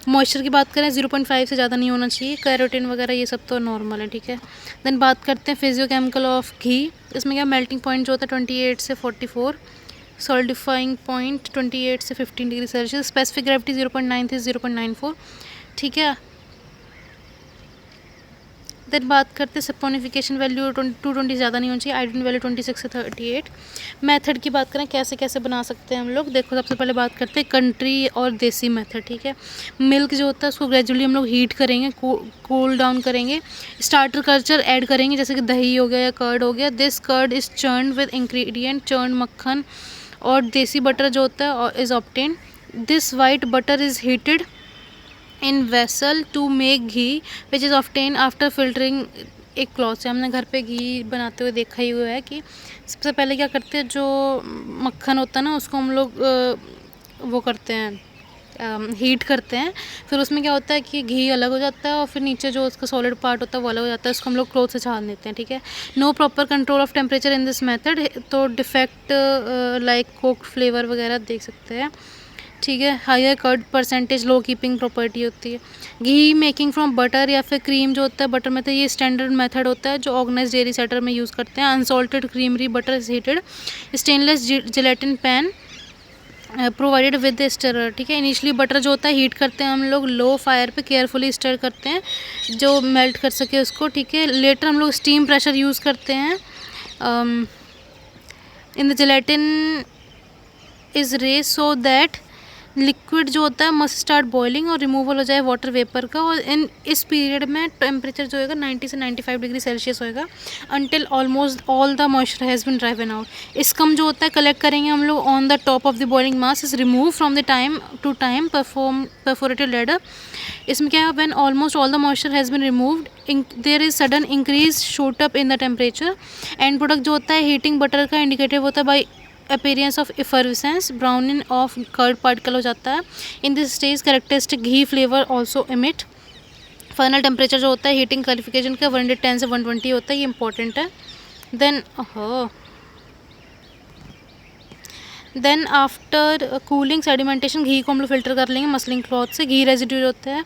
S1: मॉइस्चर की बात करें 0.5 से ज़्यादा नहीं होना चाहिए। कैरोटीन वगैरह ये सब तो नॉर्मल है, ठीक है। देन बात करते हैं फिजियोकेमिकल ऑफ घी। इसमें क्या मेल्टिंग पॉइंट जो होता है 28 से 44, सॉलिडिफाइंग पॉइंट 28 से 15 डिग्री सेल्सियस, स्पेसिफिक ग्रेविटी 0.9 से 0.94, ठीक है। देन बात करते हैं सपोनिफिकेशन वैल्यू 220 ज़्यादा नहीं होनी चाहिए। आयोडीन वैल्यू 26 से 38। मेथड की बात करें कैसे कैसे बना सकते हैं हम लोग, देखो सबसे पहले बात करते हैं कंट्री और देसी मेथड, ठीक है। मिल्क जो होता है उसको ग्रेजुअली हम लोग हीट करेंगे, कूल डाउन करेंगे, स्टार्टर कल्चर ऐड करेंगे जैसे कि दही हो गया या कर्ड हो गया। This curd is churn with ingredient, churn मक्खन और देसी बटर जो होता है is obtain. This white butter is heated in vessel to make ghee which is obtain after filtering एक क्लॉथ से। हमने घर पे घी बनाते हुए देखा ही हुआ है कि सबसे पहले क्या करते हैं, जो मक्खन होता है ना उसको हम लोग वो करते हैं, हीट करते हैं। फिर उसमें क्या होता है कि घी अलग हो जाता है और फिर नीचे जो उसका सॉलिड पार्ट होता है वो अलग हो जाता है, उसको हम लोग क्लॉथ से छान देते हैं, ठीक है। No proper control of temperature in this method, तो डिफेक्ट लाइक कोक्ड फ्लेवर वगैरह देख सकते हैं, ठीक है। Higher curd percentage, low keeping property होती है। घी मेकिंग फ्रॉम बटर या फिर क्रीम जो होता है बटर में, तो ये स्टैंडर्ड मेथड होता है जो ऑर्गेनाइज डेयरी सेटर में यूज़ करते हैं। Unsalted creamery butter is heated, stainless gelatin pan provided with stirrer, ठीक है। इनिशियली बटर जो होता है हीट करते हैं हम लोग लो फायर पे, केयरफुली स्टर करते हैं जो मेल्ट कर सके उसको, ठीक है। लेटर हम लोग स्टीम प्रेशर यूज़ करते हैं। In the gelatin is raise so that liquid जो होता है मस्ट स्टार्ट बॉइलिंग और रिमूवल हो जाए वाटर वेपर का। और इस पीरियड में टेम्परेचर जो होगा 90 से 95 डिग्री सेल्सियस होएगा until almost all the moisture has been driven out. Scum जो होता है कलेक्ट करेंगे हम लोग on the top of the boiling mass is remove from the time to time perforated ladder. इसमें क्या है, when almost all the moisture has been removed there is sudden increase shoot up in the temperature. End product जो होता है heating butter का indicative होता है by appearance of effervescence, browning of curd particle हो जाता है। In this stage characteristic ghee flavour also emit. Final temperature जो होता है हीटिंग क्वालिफिकेशन का 110 से 120 होता है, ये इंपॉर्टेंट है। देन आफ्टर कूलिंग सेडिमेंटेशन, घी को हम लोग फिल्टर कर लेंगे मसलिंग क्लॉथ से। घी रेजिड्यू होता है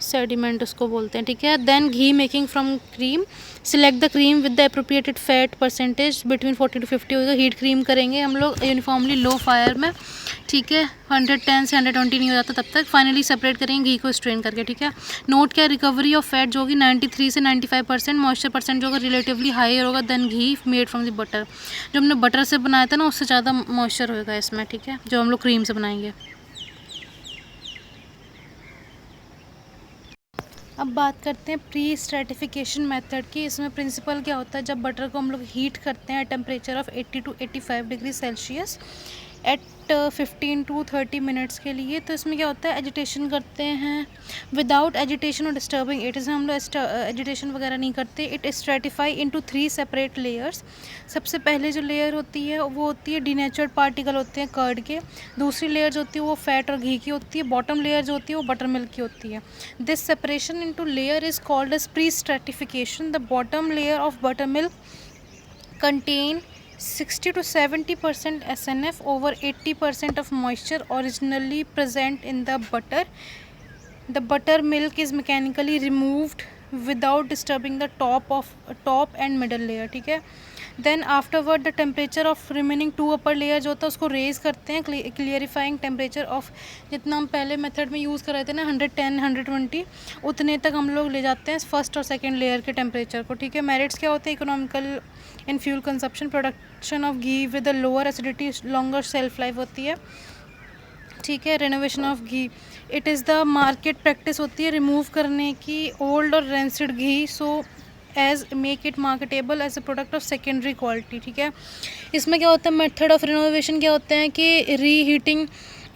S1: सेडिमेंट उसको बोलते हैं, ठीक है। Then ghee making from cream, select the cream with the appropriated fat percentage between 40 to 50 होगा। हीट क्रीम करेंगे हम लोग यूनिफॉर्मली लो फायर में, ठीक है। 110 से 120 नहीं हो जाता तब तक। फाइनली सेपरेट करेंगे घी को स्ट्रेन करके, ठीक है। नोट क्या, रिकवरी ऑफ फैट जो होगी 93 से 95%, मॉइस्चर परसेंट जो होगा रिलेटिवली हायर होगा then ghee made from the butter. जो हमने बटर से बनाया था ना उससे ज़्यादा मॉइस्चर होगा इसमें, ठीक है, जो हम लोग क्रीम से बनाएंगे। अब बात करते हैं प्री स्ट्रैटिफिकेशन मेथड की। इसमें प्रिंसिपल क्या होता है, जब बटर को हम लोग हीट करते हैं temperature of 80 to 85 degree Celsius at 15 to 30 minutes के लिए, तो इसमें क्या होता है, एजिटेशन करते हैं विदाउट एजिटेशन और डिस्टर्बिंग इट। इसमें हम लोग एजिटेशन वगैरह नहीं करते। It Stratify into 3 separate layers. सबसे पहले जो लेयर होती है वो होती है डीनेचर्ड पार्टिकल होते हैं कर्ड के। दूसरी लेयर जो होती है वो फैट और घी की होती है। बॉटम लेयर जो होती है वो बटर मिल्क की होती है। This separation into layer is called as pre stratification. The bottom layer of butter milk contain 60 to 70% SNF over 80% of moisture originally present in the butter. The buttermilk is mechanically removed without disturbing the top and middle layer. ठीक है. Then afterward the temperature of remaining 2 upper layer जो होता है उसको raise करते हैं क्लियरिफाइंग temperature of, जितना हम पहले मेथड में यूज़ कर रहे थे ना 110 120, उतने तक हम लोग ले जाते हैं फर्स्ट और सेकेंड लेयर के टेम्परेचर को. ठीक है. मेरिट्स क्या होते हैं, economical in fuel consumption, production of ghee with a lower acidity, longer shelf life होती है. ठीक है. Renovation of ghee, it is the market practice होती है रिमूव करने की ओल्ड और rancid ghee, so as make it marketable as a product of secondary quality. ठीक है. इसमें क्या होता है, मेथड ऑफ रिनोवेशन क्या होते हैं कि रीहीटिंग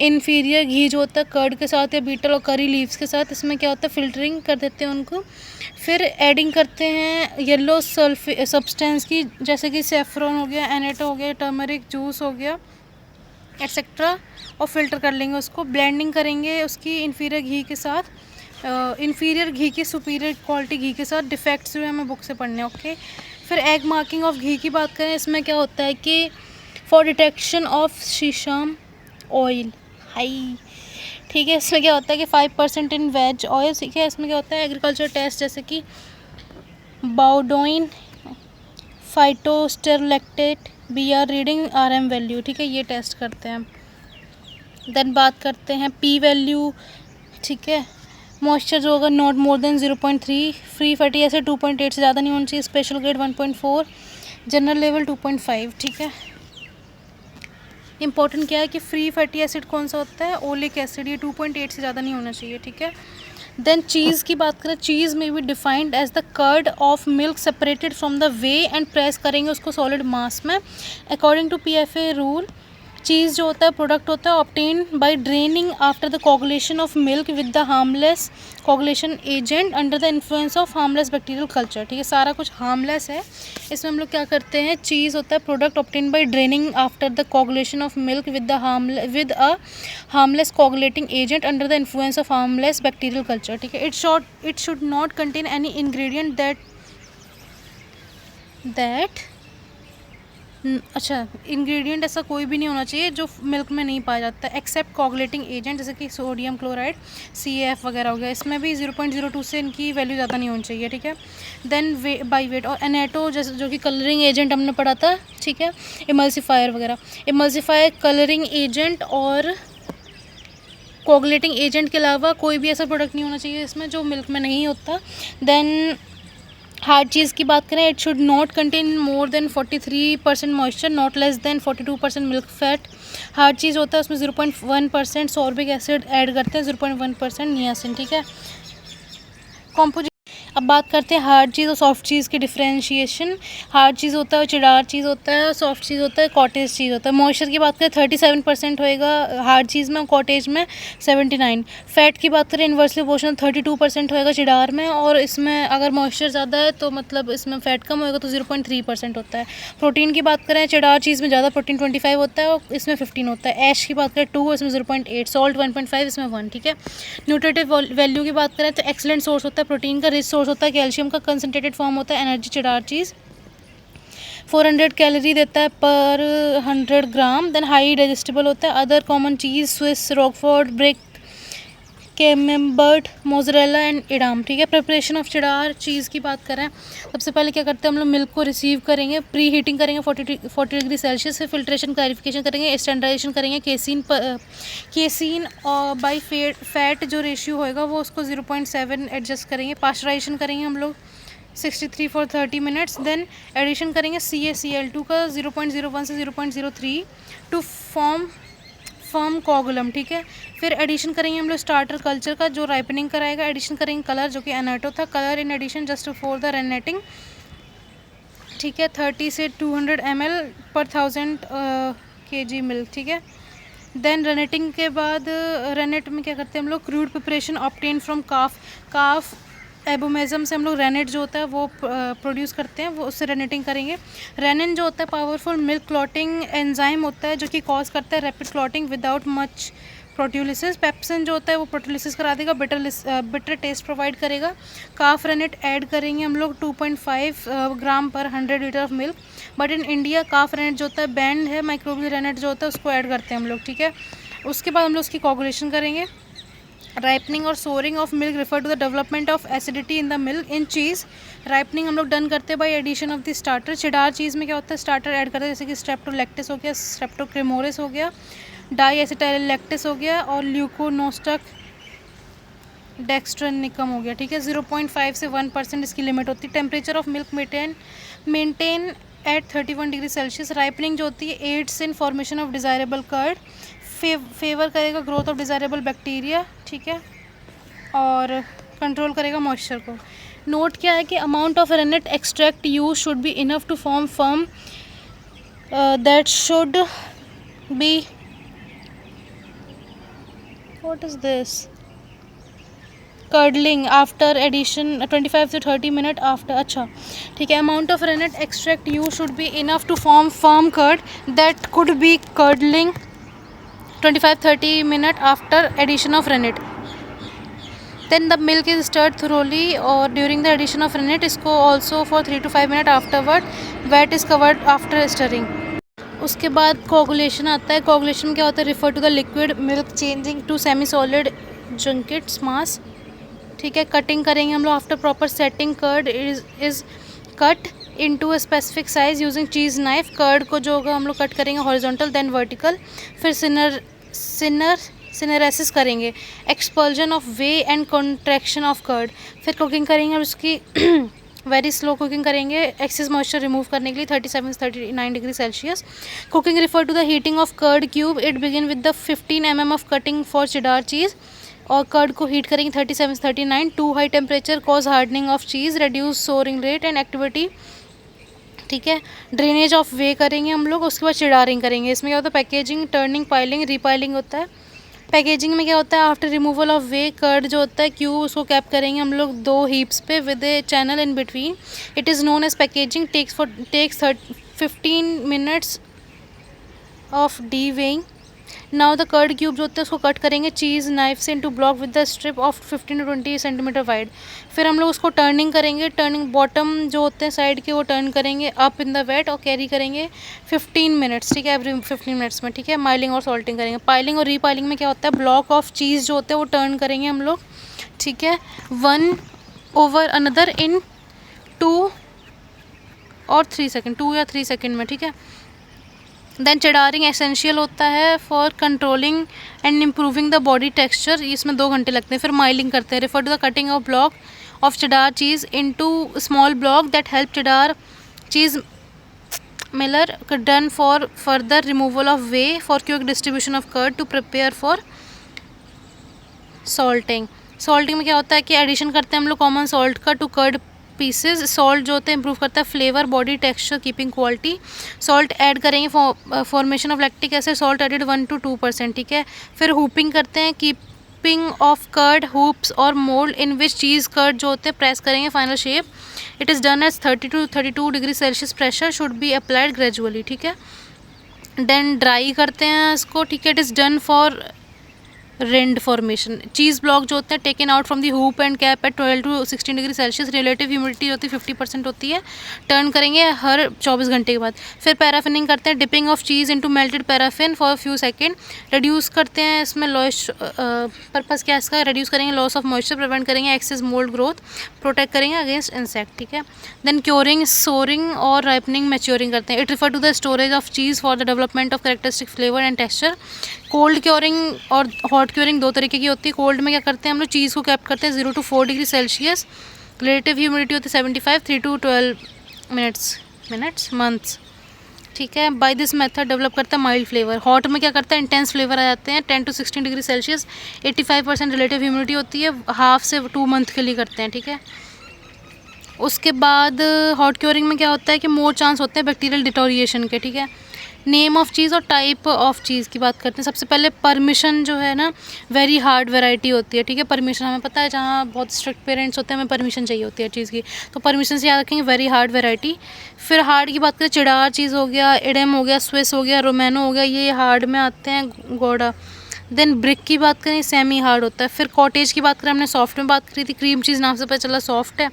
S1: इन्फीरियर घी जो होता है कर्ड के साथ या बीटल और करी लीव्स के साथ, इसमें क्या होता है फिल्टरिंग कर देते हैं उनको. फिर एडिंग करते हैं येलो सब्सटेंस की, जैसे कि सेफ्रॉन हो गया, एनेटो हो गया, टर्मरिक जूस हो गया एक्सेट्रा, और फिल्टर कर लेंगे उसको. ब्लेंडिंग करेंगे उसकी इन्फीरियर घी के साथ, इन्फीरियर घी की सुपीरियर क्वालिटी घी के साथ. डिफेक्ट्स जो है हमें बुक से पढ़ने. ओके. फिर एग मार्किंग ऑफ घी की बात करें, इसमें क्या होता है कि फॉर डिटेक्शन ऑफ शीशम ऑयल हाई. ठीक है. इसमें क्या होता है कि 5% इन वेज ऑयल. ठीक है. इसमें क्या होता है एग्रीकल्चर टेस्ट, जैसे कि बाउडोइन, फाइटोस्टेरलेक्टेट, BR रीडिंग, RM वैल्यू. ठीक है. ये टेस्ट करते हैं. देन बात करते हैं P वैल्यू. ठीक है. मॉइस्चर जो होगा not more than 0.3, free fatty acid 2.8 से ज़्यादा नहीं होना चाहिए, स्पेशल ग्रेड 1.4, जनरल लेवल 2.5. ठीक है. इंपॉर्टेंट क्या है कि फ्री फैटी एसिड कौन सा होता है, ओलिक एसिड, ये 2.8 से ज़्यादा नहीं होना चाहिए. ठीक है. देन चीज़ की बात करें, चीज़ में be defined as the curd of milk separated from the whey and press करेंगे उसको सॉलिड मास में. According to PFA rule, cheese जो होता है प्रोडक्ट होता है obtain by draining after the coagulation of milk with the harmless coagulation agent under the influence of harmless bacterial culture. ठीक है. सारा कुछ हार्मलेस है. इसमें हम लोग क्या करते हैं, चीज़ होता है product obtain by draining after the coagulation of milk with a harmless coagulating agent under the influence of harmless bacterial culture. ठीक है. It should not contain any ingredient that अच्छा, इंग्रेडिएंट ऐसा कोई भी नहीं होना चाहिए जो मिल्क में नहीं पाया जाता है एक्सेप्ट कोगुलेटिंग एजेंट, जैसे कि सोडियम क्लोराइड, CAF वगैरह हो गया. इसमें भी 0.02 से इनकी वैल्यू ज़्यादा नहीं होनी चाहिए. ठीक है. देन बाई वेट और एनेटो, जैसे जो कि कलरिंग एजेंट हमने पढ़ा था. ठीक है. इमल्सिफायर वगैरह, इमल्सिफायर कलरिंग एजेंट और कोगुलेटिंग एजेंट के अलावा कोई भी ऐसा प्रोडक्ट नहीं होना चाहिए इसमें जो मिल्क में नहीं होता. देन हार्ड चीज़ की बात करें, it should not contain more than 43% moisture, not less than 42% milk fat. Hard cheese होता है उसमें 0.1% सॉर्बिक एसिड ऐड करते हैं, 0.1% नियासिन. ठीक है. कॉम्पोजिशन. अब बात करते हैं हार्ड चीज़ और सॉफ्ट चीज़ की डिफ्रेंशिएशन. हार्ड चीज़ होता है चिड़ार चीज़ होता है, और सॉफ्ट चीज़ होता है कॉटेज चीज़ होता है. मॉइस्चर की बात करें 37% होएगा हार्ड चीज़ में, कॉटेज में 79. फैट की बात करें इन्वर्सली प्रोपोर्शनल 32% होएगा चिड़ार में, और इसमें अगर मॉइस्चर ज़्यादा है तो मतलब इसमें फ़ैट कम होएगा तो 0.3% होता है. प्रोटीन की बात करें चिड़ार चीज़ में ज़्यादा प्रोटीन 25 होता है और इसमें 15 होता है. ऐश की बात करें 2, इसमें 0.8, सॉल्ट 1.5, इसमें 1. ठीक है. न्यूट्रिटिव वैल्यू की बात करें तो एक्सलेंट सोर्स होता है प्रोटीन का, रिच सोर्स होता है कैल्शियम का, कंसनट्रेटेड फॉर्म होता है एनर्जी चिड़ार चीज़, 400 कैलोरी देता है पर 100 ग्राम. देन हाई डाइजेस्टिबल होता है. Other common cheese Swiss, Roquefort, brick, Camembert, mozzarella and Edam. ठीक है. प्रिपरेशन ऑफ चिड़ार चीज़ की बात करें, सबसे पहले क्या करते हैं हम लोग मिल्क को रिसीव करेंगे, प्री हीटिंग करेंगे 40 डिग्री सेल्सियस से, फिल्ट्रेशन क्लैरिफिकेशन करेंगे, स्टैंडर्डाइजेशन करेंगे. केसीन और बाई फैट जो रेशियो होएगा वो उसको 0.7 एडजस्ट करेंगे. पास्चराइजेशन करेंगे हम लोग 63 for 30 मिनट्स. देन एडिशन करेंगे CaCl2 का 0.01 से 0.03 टू फॉर्म फर्म कोगुलम, ठीक है। फिर एडिशन करेंगे हम लोग स्टार्टर कल्चर का जो राइपनिंग कराएगा। एडिशन करेंगे कलर जो कि एनाटो था, colour in addition just for the renneting, ठीक है। 30 से 200 ml पर 1000 kg मिल्क, ठीक है। देन रेनेटिंग के बाद रेनेट में क्या करते हैं हम लोग, क्रूड प्रिपरेशन ऑब्टेन फ्रॉम काफ एबोमेजम से हम लोग रेनेट जो होता है वो प्रोड्यूस करते हैं, वो उससे रेनेटिंग करेंगे। रेनिन जो होता है पावरफुल मिल्क क्लॉटिंग एंजाइम होता है जो कि कॉज करता है rapid clotting without much proteolysis. Pepsin जो होता है वो प्रोट्यूलिसिस करा देगा, बिटर टेस्ट प्रोवाइड करेगा। काफ रेनेट ऐड करेंगे हम लोग 2.5 ग्राम पर 100 litre of milk. But in India calf rennet जो होता है बैंड है, माइक्रोबियल रेनेट जो होता है उसको ऐड करते हैं हम लोग, ठीक है। उसके बाद हम लोग उसकी कोगुलेशन करेंगे। राइपनिंग और souring of milk refer to the development of acidity in the milk. In cheese ripening हम लोग डन करते हैं by addition of the starter. Cheddar cheese में क्या होता है, स्टार्टर ऐड करते हैं जैसे कि स्ट्रेप्टोलैक्टिस हो गया, स्ट्रेप्टोक्रेमोरिस हो गया, डाई एसिटाइलैक्टिस हो गया और ल्यूकोनोस्टक डेक्स्ट्रेनिकम हो गया, ठीक है। 0.5 से 1% इसकी लिमिट होती है। Temperature of milk maintain at 31 degree Celsius. Ripening जो होती है aids in formation of desirable curd, favour करेगा ग्रोथ ऑफ डिज़ायरेबल बैक्टीरिया, ठीक है, और कंट्रोल करेगा मॉइस्चर को। नोट क्या है कि amount of rennet extract use should be enough to form firm that should be, what is this, curdling after addition 25 से 30 मिनट आफ्टर, अच्छा ठीक है। Amount of rennet extract use should be enough to form firm curd that could be curdling 25-30 minutes after addition of rennet. Then the milk is stirred thoroughly or during the addition of rennet. इसको also for 3 to 5 minutes afterward. Wet is covered after stirring. उसके बाद coagulation आता है। Coagulation में क्या होता है, refer to the liquid milk changing to semi solid junkets mass, ठीक है। कटिंग करेंगे हम लोग after proper setting. Curd is cut into a specific size using cheese knife. Curd को जो होगा हम लोग कट करेंगे हॉरिजॉन्टल देन वर्टिकल। फिर सिनरेसिस करेंगे, expulsion of whey and contraction of curd. फिर कुकिंग करेंगे और उसकी वेरी स्लो कुकिंग करेंगे एक्सेस मॉइस्चर रिमूव करने के लिए 37 से 39 डिग्री सेल्सियस। Cooking refer to the heating of curd cube. It begin with the 15 mm of cutting for cheddar cheese. और कर्ड को हीट करेंगे 37 से 39। Too high temperature cause hardening of cheese, reduce souring rate and activity, ठीक है। Drainage of वे करेंगे हम लोग। उसके बाद चिडारिंग करेंगे। इसमें क्या होता है, पैकेजिंग, टर्निंग, पाइलिंग, रीपाइलिंग होता है। पैकेजिंग में क्या होता है, after removal of whey curd जो होता है क्यूब उसको कैप करेंगे हम लोग 2 हीप्स पे with a channel in between. It is known as packaging. Takes 15 minutes of de weighing. Now the curd cube जो होता है उसको कट करेंगे चीज़ नाइफ से into block with the strip of 15 to 20 centimetre wide. फिर हम लोग उसको टर्निंग करेंगे। टर्निंग बॉटम जो होते हैं साइड के वो टर्न करेंगे अप इन द वेट और कैरी करेंगे 15 मिनट्स, ठीक है, एवरी 15 मिनट्स में, ठीक है। माइलिंग और सॉल्टिंग करेंगे। पाइलिंग और रीपाइलिंग में क्या होता है, ब्लॉक ऑफ चीज़ जो होते हैं वो टर्न करेंगे हम लोग, ठीक है, 1 over another इन 2 और 3 सेकेंड, 2 या 3 सेकेंड में, ठीक है। देन चेडारिंग एसेंशियल होता है for controlling and improving the body texture. इसमें 2 घंटे लगते हैं। फिर माइलिंग करते हैं। Refer to the cutting of block of cheddar cheese into small block that help cheddar cheese miller done for further removal of whey for quick distribution of curd to prepare for salting. Salting में क्या होता है कि addition करते हैं हम लोग common salt का टू कर्ड पीसेज। सॉल्ट जो होता है इंप्रूव करता है flavour, body texture, keeping quality. Salt add करेंगे formation of lactic acid. Salt added 1 to 2%, ठीक है। फिर हुपिंग करते हैं, कीपिंग ऑफ कर्ड हुप्स और mould in which cheese curd जो होते हैं प्रेस करेंगे final shape. It is done at 30 to 32 degree Celsius. Pressure should be applied gradually, ठीक है। देन ड्राई करते हैं इसको, ठीक है। It is done for rind formation. Cheese block जो होते हैं taken out from the hoop and kept at 12 to 16 degree Celsius. Relative humidity होती है 50% होती है। टर्न करेंगे हर 24 घंटे के बाद। फिर पैराफिनिंग करते हैं, dipping of cheese into melted paraffin for few second. Reduce करते हैं इसमें लॉस, पर्पज़ क्या है इसका, रिड्यूस करेंगे लॉस ऑफ मॉइस्चर, प्रिवेंट करेंगे एक्सेस मोल्ड ग्रोथ, प्रोटेक्ट करेंगे अगेंस्ट इंसेक्ट, ठीक है। देन क्योरिंग, सोरिंग और राइपनिंग, मैच्योरिंग करते हैं। It refer to the storage of cheese for the development of characteristic flavour and texture. Cold curing और hot curing 2 तरीके की होती है। कोल्ड में क्या करते हैं हम लोग, चीज़ को कैप करते हैं 0 to 4 degree Celsius. Relative humidity होती है 75, 3 to 12 मिनट्स मंथ्स। ठीक है। बाय दिस मेथड डेवलप करता है माइल्ड फ्लेवर। हॉट में क्या करता है, इंटेंस फ्लेवर आ जाते हैं। 10 to 16 degree Celsius, 85% relative humidity होती है, हाफ से 2 मंथ के लिए करते हैं, ठीक है। उसके बाद हॉट क्योरिंग में क्या होता है कि मोर चांस होते हैं बैक्टीरियल डिटोरिएशन के, ठीक है। नेम ऑफ चीज़ और टाइप ऑफ चीज़ की बात करते हैं। सबसे पहले परमिशन जो है ना, वेरी हार्ड वैरायटी होती है, ठीक है। परमिशन हमें पता है, जहाँ बहुत स्ट्रिक्ट पेरेंट्स होते हैं हमें परमिशन चाहिए होती है चीज़ की, तो परमिशन से याद रखेंगे वेरी हार्ड वैरायटी। फिर हार्ड की बात करें, चिड़ार चीज़ हो गया, इडम हो गया, स्विस हो गया, रोमानो हो गया, ये हार्ड में आते हैं, गोडा। देन ब्रिक की बात करें, सेमी हार्ड होता है। फिर कॉटेज की बात करें, हमने सॉफ्ट में बात करी थी, क्रीम चीज़ नाम से पता चला सॉफ्ट है।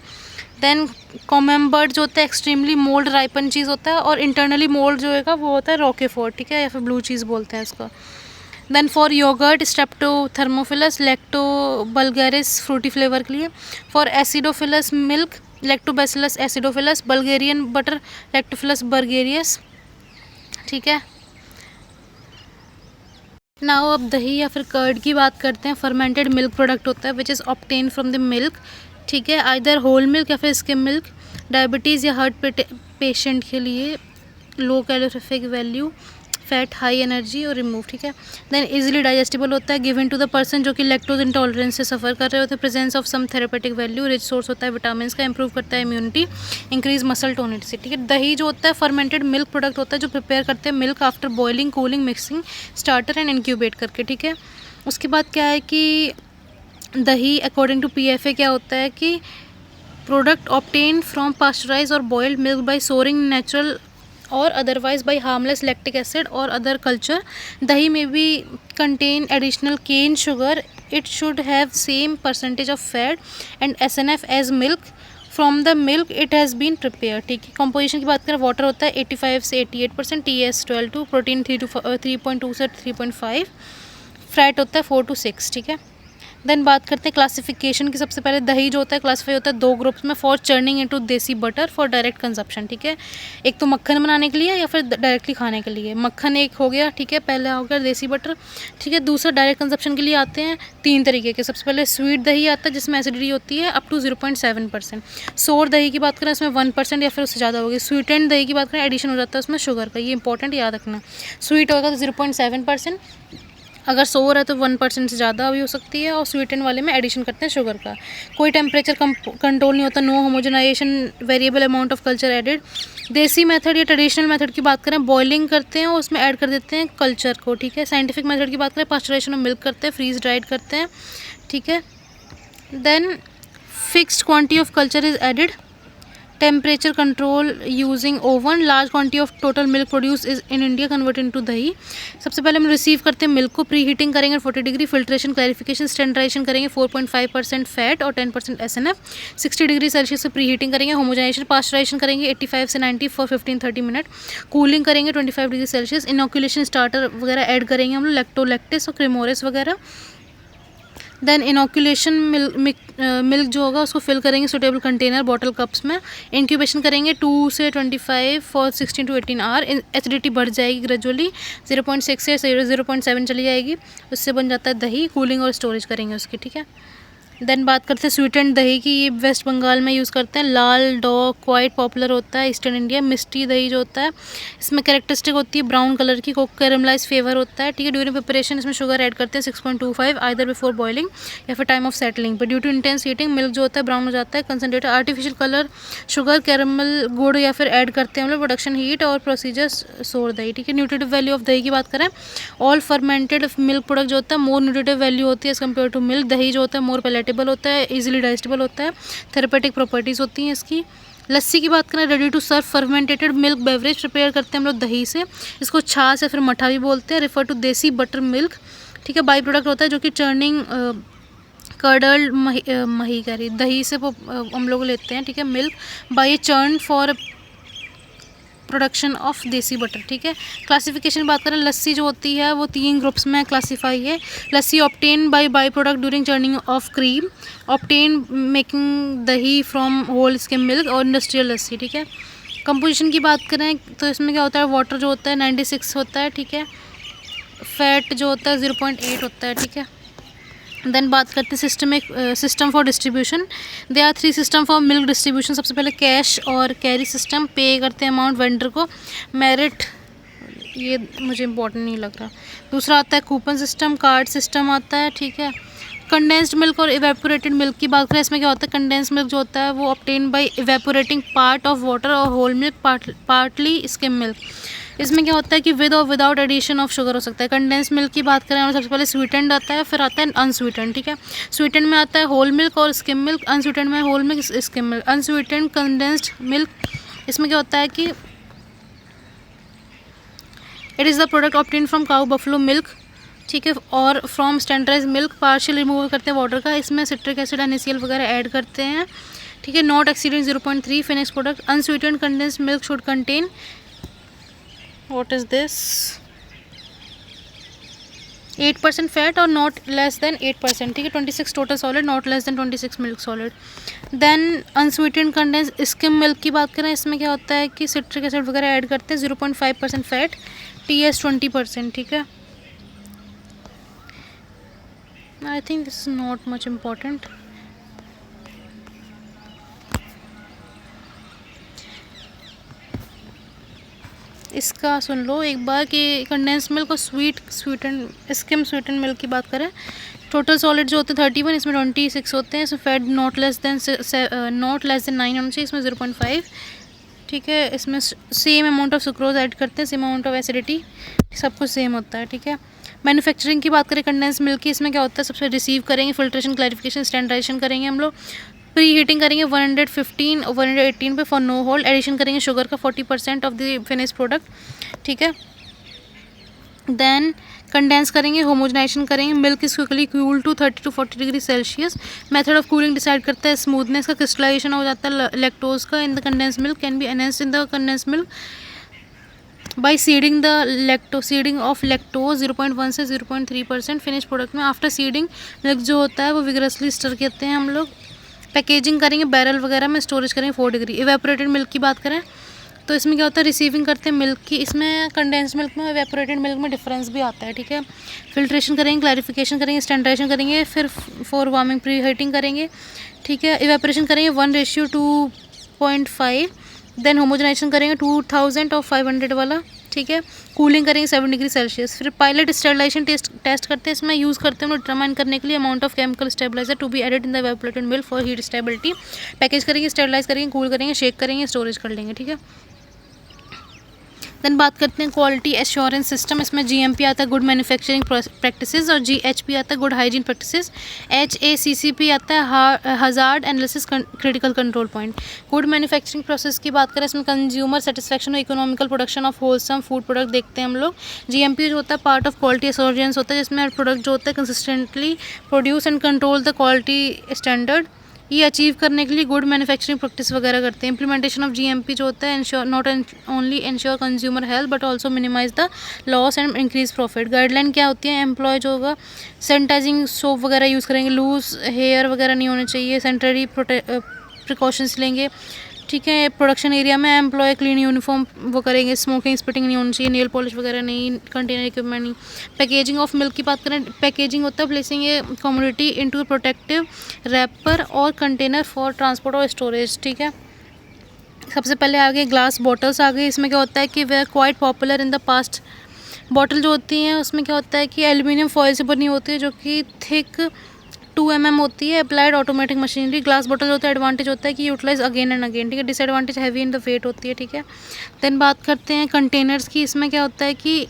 S1: देन कॉमेम्बर्ड जो होता है एक्सट्रीमली मोल्ड राइपन चीज़ होता है, और इंटरनली मोल्ड जो है वो होता है रॉकेफोर्ट, ठीक है, या फिर ब्लू चीज़ बोलते हैं इसको। Then for yogurt, strepto thermophilus, lacto bulgaricus fruity flavour के लिए। For acidophilus milk, lactobacillus acidophilus. Bulgarian butter, lactophilus bulgaricus, ठीक है। नाउ अब दही या फिर कर्ड की बात करते हैं। फर्मेंटेड मिल्क प्रोडक्ट होता है which is obtain from the milk, ठीक है, आइदर होल मिल्क या फिर स्किम मिल्क। डायबिटीज़ या हार्ट पेशेंट के लिए, low calorific value, fat, high energy और रिमूव, ठीक है। देन इजीली डाइजेस्टिबल होता है, गिवन टू द पर्सन जो कि लैक्टोज इंटॉलरेंस से सफ़र कर रहे होते हैं। Presence of some therapeutic value, rich source होता है विटामिन का, इंप्रूव करता है इम्यूनिटी, इंक्रीज मसल टोनिसिटी, ठीक है। दही जो होता है फर्मेंटेड मिल्क प्रोडक्ट होता है जो प्रिपेयर करते हैं milk after boiling, cooling, mixing, starter and incubate करके, ठीक है। उसके बाद क्या है कि दही अकॉर्डिंग टू PFA क्या होता है कि प्रोडक्ट ऑब्टेन फ्रॉम पास्चराइज और boiled milk by souring natural और otherwise by harmless lactic acid और अदर कल्चर। दही में भी contain additional cane sugar, it should have same percentage of fat and SNF as milk from the milk it has been prepare, ठीक है। Composition की बात करें, वाटर होता है 85 से 88%, TS 12 प्रोटीन 3.2 से 3.5, फैट होता है 4 to 6, ठीक है। देन बात करते हैं क्लासिफिकेशन की। सबसे पहले दही जो होता है क्लासीफाई होता है 2 ग्रुप्स में, फॉर चर्निंग इनटू देसी बटर, फॉर डायरेक्ट कंजप्शन, ठीक है। एक तो मक्खन बनाने के लिए या फिर डायरेक्टली खाने के लिए। मक्खन एक हो गया, ठीक है, पहला हो गया देसी बटर, ठीक है। दूसरा डायरेक्ट कंजप्शन के लिए आते हैं 3 तरीके के। सबसे पहले स्वीट दही आता है जिसमें एसिडिटी होती है अप टू 0.7%। सोर दही की बात करें उसमें 1% या फिर उससे ज़्यादा होगी। स्वीटेंड दही की बात करें एडिशन हो जाता है उसमें शुगर का, ये इंपॉर्टेंट याद रखना। स्वीट होगा तो 0.7%, अगर सोर है तो 1% से ज़्यादा भी हो सकती है, और स्वीटन वाले में एडिशन करते हैं शुगर का। कोई टेम्परेचर कंट्रोल नहीं होता, no homogenisation, variable amount of culture added. देसी मेथड या ट्रेडिशनल मेथड की बात करें, बॉइलिंग करते हैं और उसमें ऐड कर देते हैं कल्चर को, ठीक है। साइंटिफिक मेथड की बात करें, पास्चराइजेशन में मिल्क करते हैं, फ्रीज ड्राइड करते हैं, ठीक है। Then fixed quantity of culture is added, temperature control using oven, large quantity of total milk produce is in India convert into dahi. सबसे पहले हम रिसीव करते हैं मिल्क को, प्री हीटिंग करेंगे 40 डिग्री, फिल्ट्रेशन, क्लैरिफिकेशन, स्टैंडर्डाइजेशन करेंगे 4.5% फैट और 10% SNF, 60 degree Celsius से प्री हीटिंग करेंगे, होमोजाइजेशन, पास्चराइजेशन करेंगे 85 से 90 फॉर 15-30 मिनट, कूलिंग करेंगे 25 डिग्री सेल्सियस, इनोकुलेशन, स्टार्टर वगैरह ऐड करेंगे हम लोग, लैक्टोलैक्टिस और क्रीमोरिस वगैरह। देन इनोकुलेशन मिल्क जो होगा उसको फिल करेंगे सुटेबल कंटेनर बॉटल कप्स में, इंक्यूबेशन करेंगे 2 से 25 फॉर 16 to 18 आवर। एसिडिटी बढ़ जाएगी ग्रेजुअली, 0.6 से 0.7 चली जाएगी, उससे बन जाता है दही। कूलिंग और स्टोरेज करेंगे उसकी, ठीक है। देन बात करते हैं स्वीटेंड दही की, ये वेस्ट बंगाल में यूज़ करते हैं, लाल डॉ क्वाइट पॉपुलर होता है ईस्टर्न इंडिया। मिस्टी दही जो होता है इसमें कैरेक्टरिस्टिक होती है ब्राउन कलर की, कोक कैरमलाइज फ्लेवर होता है, ठीक है। ड्यूरिंग प्रिपरेशन इसमें शुगर ऐड करते हैं 6.25 आइदर बिफोर बॉइलिंग या फिर टाइम ऑफ सेटलिंग, पर due to intense heating milk जो होता है ब्राउन हो जाता है। Concentrated artificial colour, sugar, caramel, gur या फिर ऐड करते हैं हम लोग, प्रोडक्शन हीट और प्रोसीजर्स सोर दही, ठीक है। न्यूट्रिटिव वैल्यू ऑफ दही की बात करें, ऑल फर्मेंटेड मिल्क प्रोडक्ट जो होता है मोर न्यूट्रिटिव वैल्यू होती है एज कम्पेयर टू मिल्क। दही जो होता है मोर पैलेटेबल होता है, इजीली डाइजेस्टेबल होता है, थेरेपेटिक प्रॉपर्टीज़ होती हैं इसकी। लस्सी की बात करें, ready to serve fermentated milk beverage prepare करते हैं हम लोग दही से, इसको छाछ या फिर मठा भी बोलते हैं। रेफर टू देसी बटर मिल्क, ठीक है। बाई प्रोडक्ट होता है जो कि चर्निंग कर्डल्ड मही कह रही दही से हम लोग लेते हैं, ठीक है। Milk by churn for production of देसी बटर, ठीक है। क्लासिफिकेशन बात करें, लस्सी जो होती है वो 3 ग्रुप्स में क्लासीफाई है। Lassi obtain by product during churning of cream, obtain making dahi from whole skim milk, और इंडस्ट्रियल लस्सी, ठीक है। कंपोजिशन की बात करें तो इसमें क्या होता है, वाटर जो होता है 96 होता है, ठीक है। फैट जो होता है 0.8 होता है, ठीक है। देन बात करते हैं system for distribution. They are 3 system for milk distribution. सबसे पहले कैश और कैरी सिस्टम, पे करते हैं अमाउंट वेंडर को। मेरिट, ये मुझे इम्पोर्टेंट नहीं लग रहा। दूसरा आता है कूपन सिस्टम, कार्ड सिस्टम आता है, ठीक है। कंडेंस्ड मिल्क और इवेपोरेटेड मिल्क की बात करें, इसमें क्या होता है, कंडेंस्ड मिल्क जो होता है वो obtain by evaporating part of water और whole milk partly skim milk. इसमें क्या होता है कि विद और विदाउट एडिशन ऑफ शुगर हो सकता है। कंडेंस मिल्क की बात करें और सबसे पहले स्वीटेंड आता है, फिर आता है अनस्वीटेंड, ठीक है। स्वीटेंड में आता है होल मिल्क और स्किम मिल्क, अनस्वीटेंड में whole milk skim milk. Unsweetened condensed milk, इसमें क्या होता है कि it is the product obtain from cow buffalo milk, ठीक है, और from standardise milk, partial removal करते हैं वाटर का, इसमें सिट्रिक एसिड NaCl वगैरह ऐड करते हैं, ठीक है। Not exceeding 0.3 finish product. Unsweetened condensed milk should contain what is this 8% fat और नॉट लेस देन 8%, ठीक है। 26 total solid, not less than 26 milk solid. Then unsweetened condense skim milk की बात करें, इसमें क्या होता है कि सिट्रिक एसिड वगैरह ऐड करते हैं, 0.5% फैट, TS 20%, ठीक है। I think this is not much important. इसका सुन लो एक बार कि कंडेंस मिल्क और स्किम स्वीटन मिल्क की बात करें, टोटल सॉलिड जो होते हैं 31, इसमें 26 होते हैं। इसमें फैट नॉट लेस देन 9 होना चाहिए, इसमें 0.5, ठीक है। इसमें same amount of sucrose add करते हैं, सेम अमाउंट ऑफ एसिडिटी, सब कुछ सेम होता है, ठीक है। मैन्युफैक्चरिंग की बात करें कंडेंस मिल्क की, इसमें क्या होता है, सबसे रिसीव करेंगे, फिल्ट्रेशन, क्लैरिफिकेशन, स्टैंडर्डाइजेशन करेंगे हम लोग, प्री हीटिंग करेंगे 115 और 118 पे फॉर नो होल्ड, एडिशन करेंगे शुगर का 40% ऑफ द फिनिश प्रोडक्ट, ठीक है। देन कंडेंस करेंगे, होमोजनाइजेशन करेंगे, milk is quickly cool to 30 to 40 degree Celsius. Method of cooling decide करता है स्मूथनेस का, क्रिस्टलाइजेशन हो जाता है लैक्टोज का in the condense milk, can be enhanced in the condense milk by seeding seeding of lactose 0.1 से 0.3% finish product में। After seeding milk जो होता है वो विगरसली स्टर करते हैं हम लोग। पैकेजिंग करेंगे बैरल वगैरह में, स्टोरेज करेंगे 4 डिग्री। इवेपोरेटेड मिल्क की बात करें तो इसमें क्या होता है, रिसीविंग करते हैं मिल्क की, इसमें कंडेंस्ड मिल्क में इवेपोरेटेड मिल्क में डिफरेंस भी आता है, ठीक है। फिल्ट्रेशन करेंगे, क्लैरिफिकेशन करेंगे, स्टैंडर्डाइजेशन करेंगे, फिर फॉर वार्मिंग प्री हीटिंग करेंगे, ठीक है। इवेपोरेशन करेंगे 1:2.5, देन होमोजनाइजेशन करेंगे 2000 और 500 वाला, ठीक है। कूलिंग करेंगे 7 डिग्री सेल्सियस। फिर पायलट स्टेरिलाइजेशन टेस्ट करते हैं, इसमें यूज़ करते हैं हम लोग डिटरमाइन करने के लिए amount of chemical stabiliser to be added in the evaporated milk for heat stability. Package करेंगे, स्टेरिलाइज करेंगे, कूल करेंगे, शेक करेंगे, स्टोरेज कर लेंगे, ठीक है। देन बात करते हैं क्वालिटी एश्योरेंस सिस्टम, इसमें GMP आता है गुड मैन्युफैक्चरिंग प्रैक्टिसेस और GHP आता है गुड हाइजीन प्रैक्टिसेस। HACCP आता है hazard analysis critical control point. Good manufacturing process की बात करें, इसमें कंज्यूमर सेटिस्फैक्शन और economical production of wholesome food product देखते हैं हम लोग। GMP जो होता है पार्ट ऑफ क्वालिटी एश्योरेंस होता है, जिसमें प्रोडक्ट जो होता है consistently produce and control the quality standard. ये अचीव करने के लिए गुड मैन्युफैक्चरिंग प्रैक्टिस वगैरह करते हैं। इंप्लीमेंटेशन ऑफ GMP जो होता है ensure not only ensure consumer health but also minimise the loss and increase profit. Guideline क्या होती है, एम्प्लॉय जो होगा सैनिटाइजिंग सोप वगैरह यूज़ करेंगे, लूज हेयर वगैरह नहीं होने चाहिए, सैनिटरी प्रिकॉशंस लेंगे, ठीक है। प्रोडक्शन एरिया में एम्प्लॉय क्लीन यूनिफॉर्म वो करेंगे, स्मोकिंग स्पिटिंग नहीं होनी चाहिए, नेल पॉलिश वगैरह नहीं, कंटेनर इक्विपमेंट नहीं। पैकेजिंग ऑफ मिल्क की बात करें, पैकेजिंग होता है placing a commodity into protective wrapper और कंटेनर फॉर ट्रांसपोर्ट और स्टोरेज, ठीक है। सबसे पहले आ गए ग्लास बॉटल्स आ गई, इसमें क्या होता है कि we are quite popular in the past. Bottle जो होती हैं उसमें क्या होता है कि एल्यूमिनियम फॉइल से बनी होती है जो कि थिक 2 mm होती है, applied automatic machinery. Glass bottle होता है, एडवांटेज होता है कि यूटिलाइज अगेन एंड अगेन, ठीक है। Disadvantage heavy in the weight होती है, ठीक है। देन बात करते हैं कंटेनर्स की, इसमें क्या होता है कि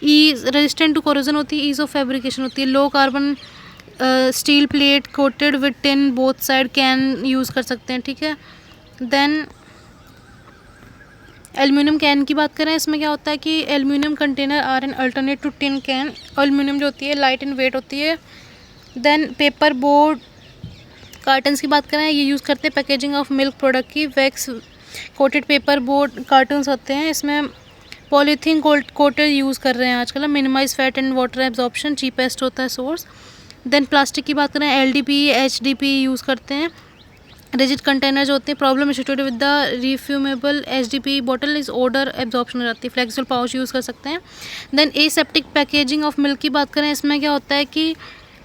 S1: ईज रेजिस्टेंट टू कोरोजन होती है, ईज ऑफ फैब्रिकेशन होती है, low carbon steel plate coated with tin both side can use कर सकते हैं, ठीक है। देन एल्यूमिनियम कैन की बात करें, इसमें क्या होता है कि aluminium container are an alternate to tin can. Aluminium जो होती है लाइट इन वेट होती है। देन पेपर बोर्ड कार्टन्स की बात करें, ये यूज़ करते हैं पैकेजिंग ऑफ मिल्क प्रोडक्ट की। Wax coated paper board cottons होते हैं, इसमें पॉलीथीन कोटेड यूज़ कर रहे हैं आजकल। Minimise fat and water absorption, cheapest होता है सोर्स। देन प्लास्टिक की बात करें, LDP HDP यूज़ करते हैं। रिजिड कंटेनर जो होते हैं, problem associated with the refillable HDP bottle is odour absorption हो जाती है। फ्लेक्सिबल पाउच यूज़ कर सकते हैं। Then aseptic packaging of milk की बात करें, इसमें क्या होता है कि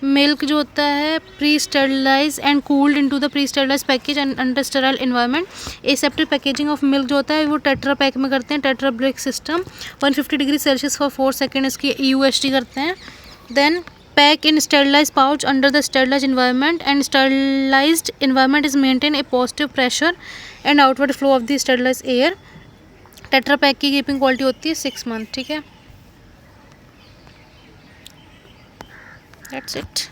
S1: मिल्क जो होता है pre sterilise and cooled into the pre sterilise package and under sterile environment. Aseptic packaging of milk जो होता है वो टेट्रा पैक में करते हैं, Tetra Brik system, 150 degree Celsius for 4 second इसकी यूएसटी करते हैं। Then pack in sterilise pouch under the sterilise environment and sterilised environment is maintain a positive pressure and outward flow of the sterilise air. Tetra pack की keeping quality होती है 6 month. ठीक है, that's it.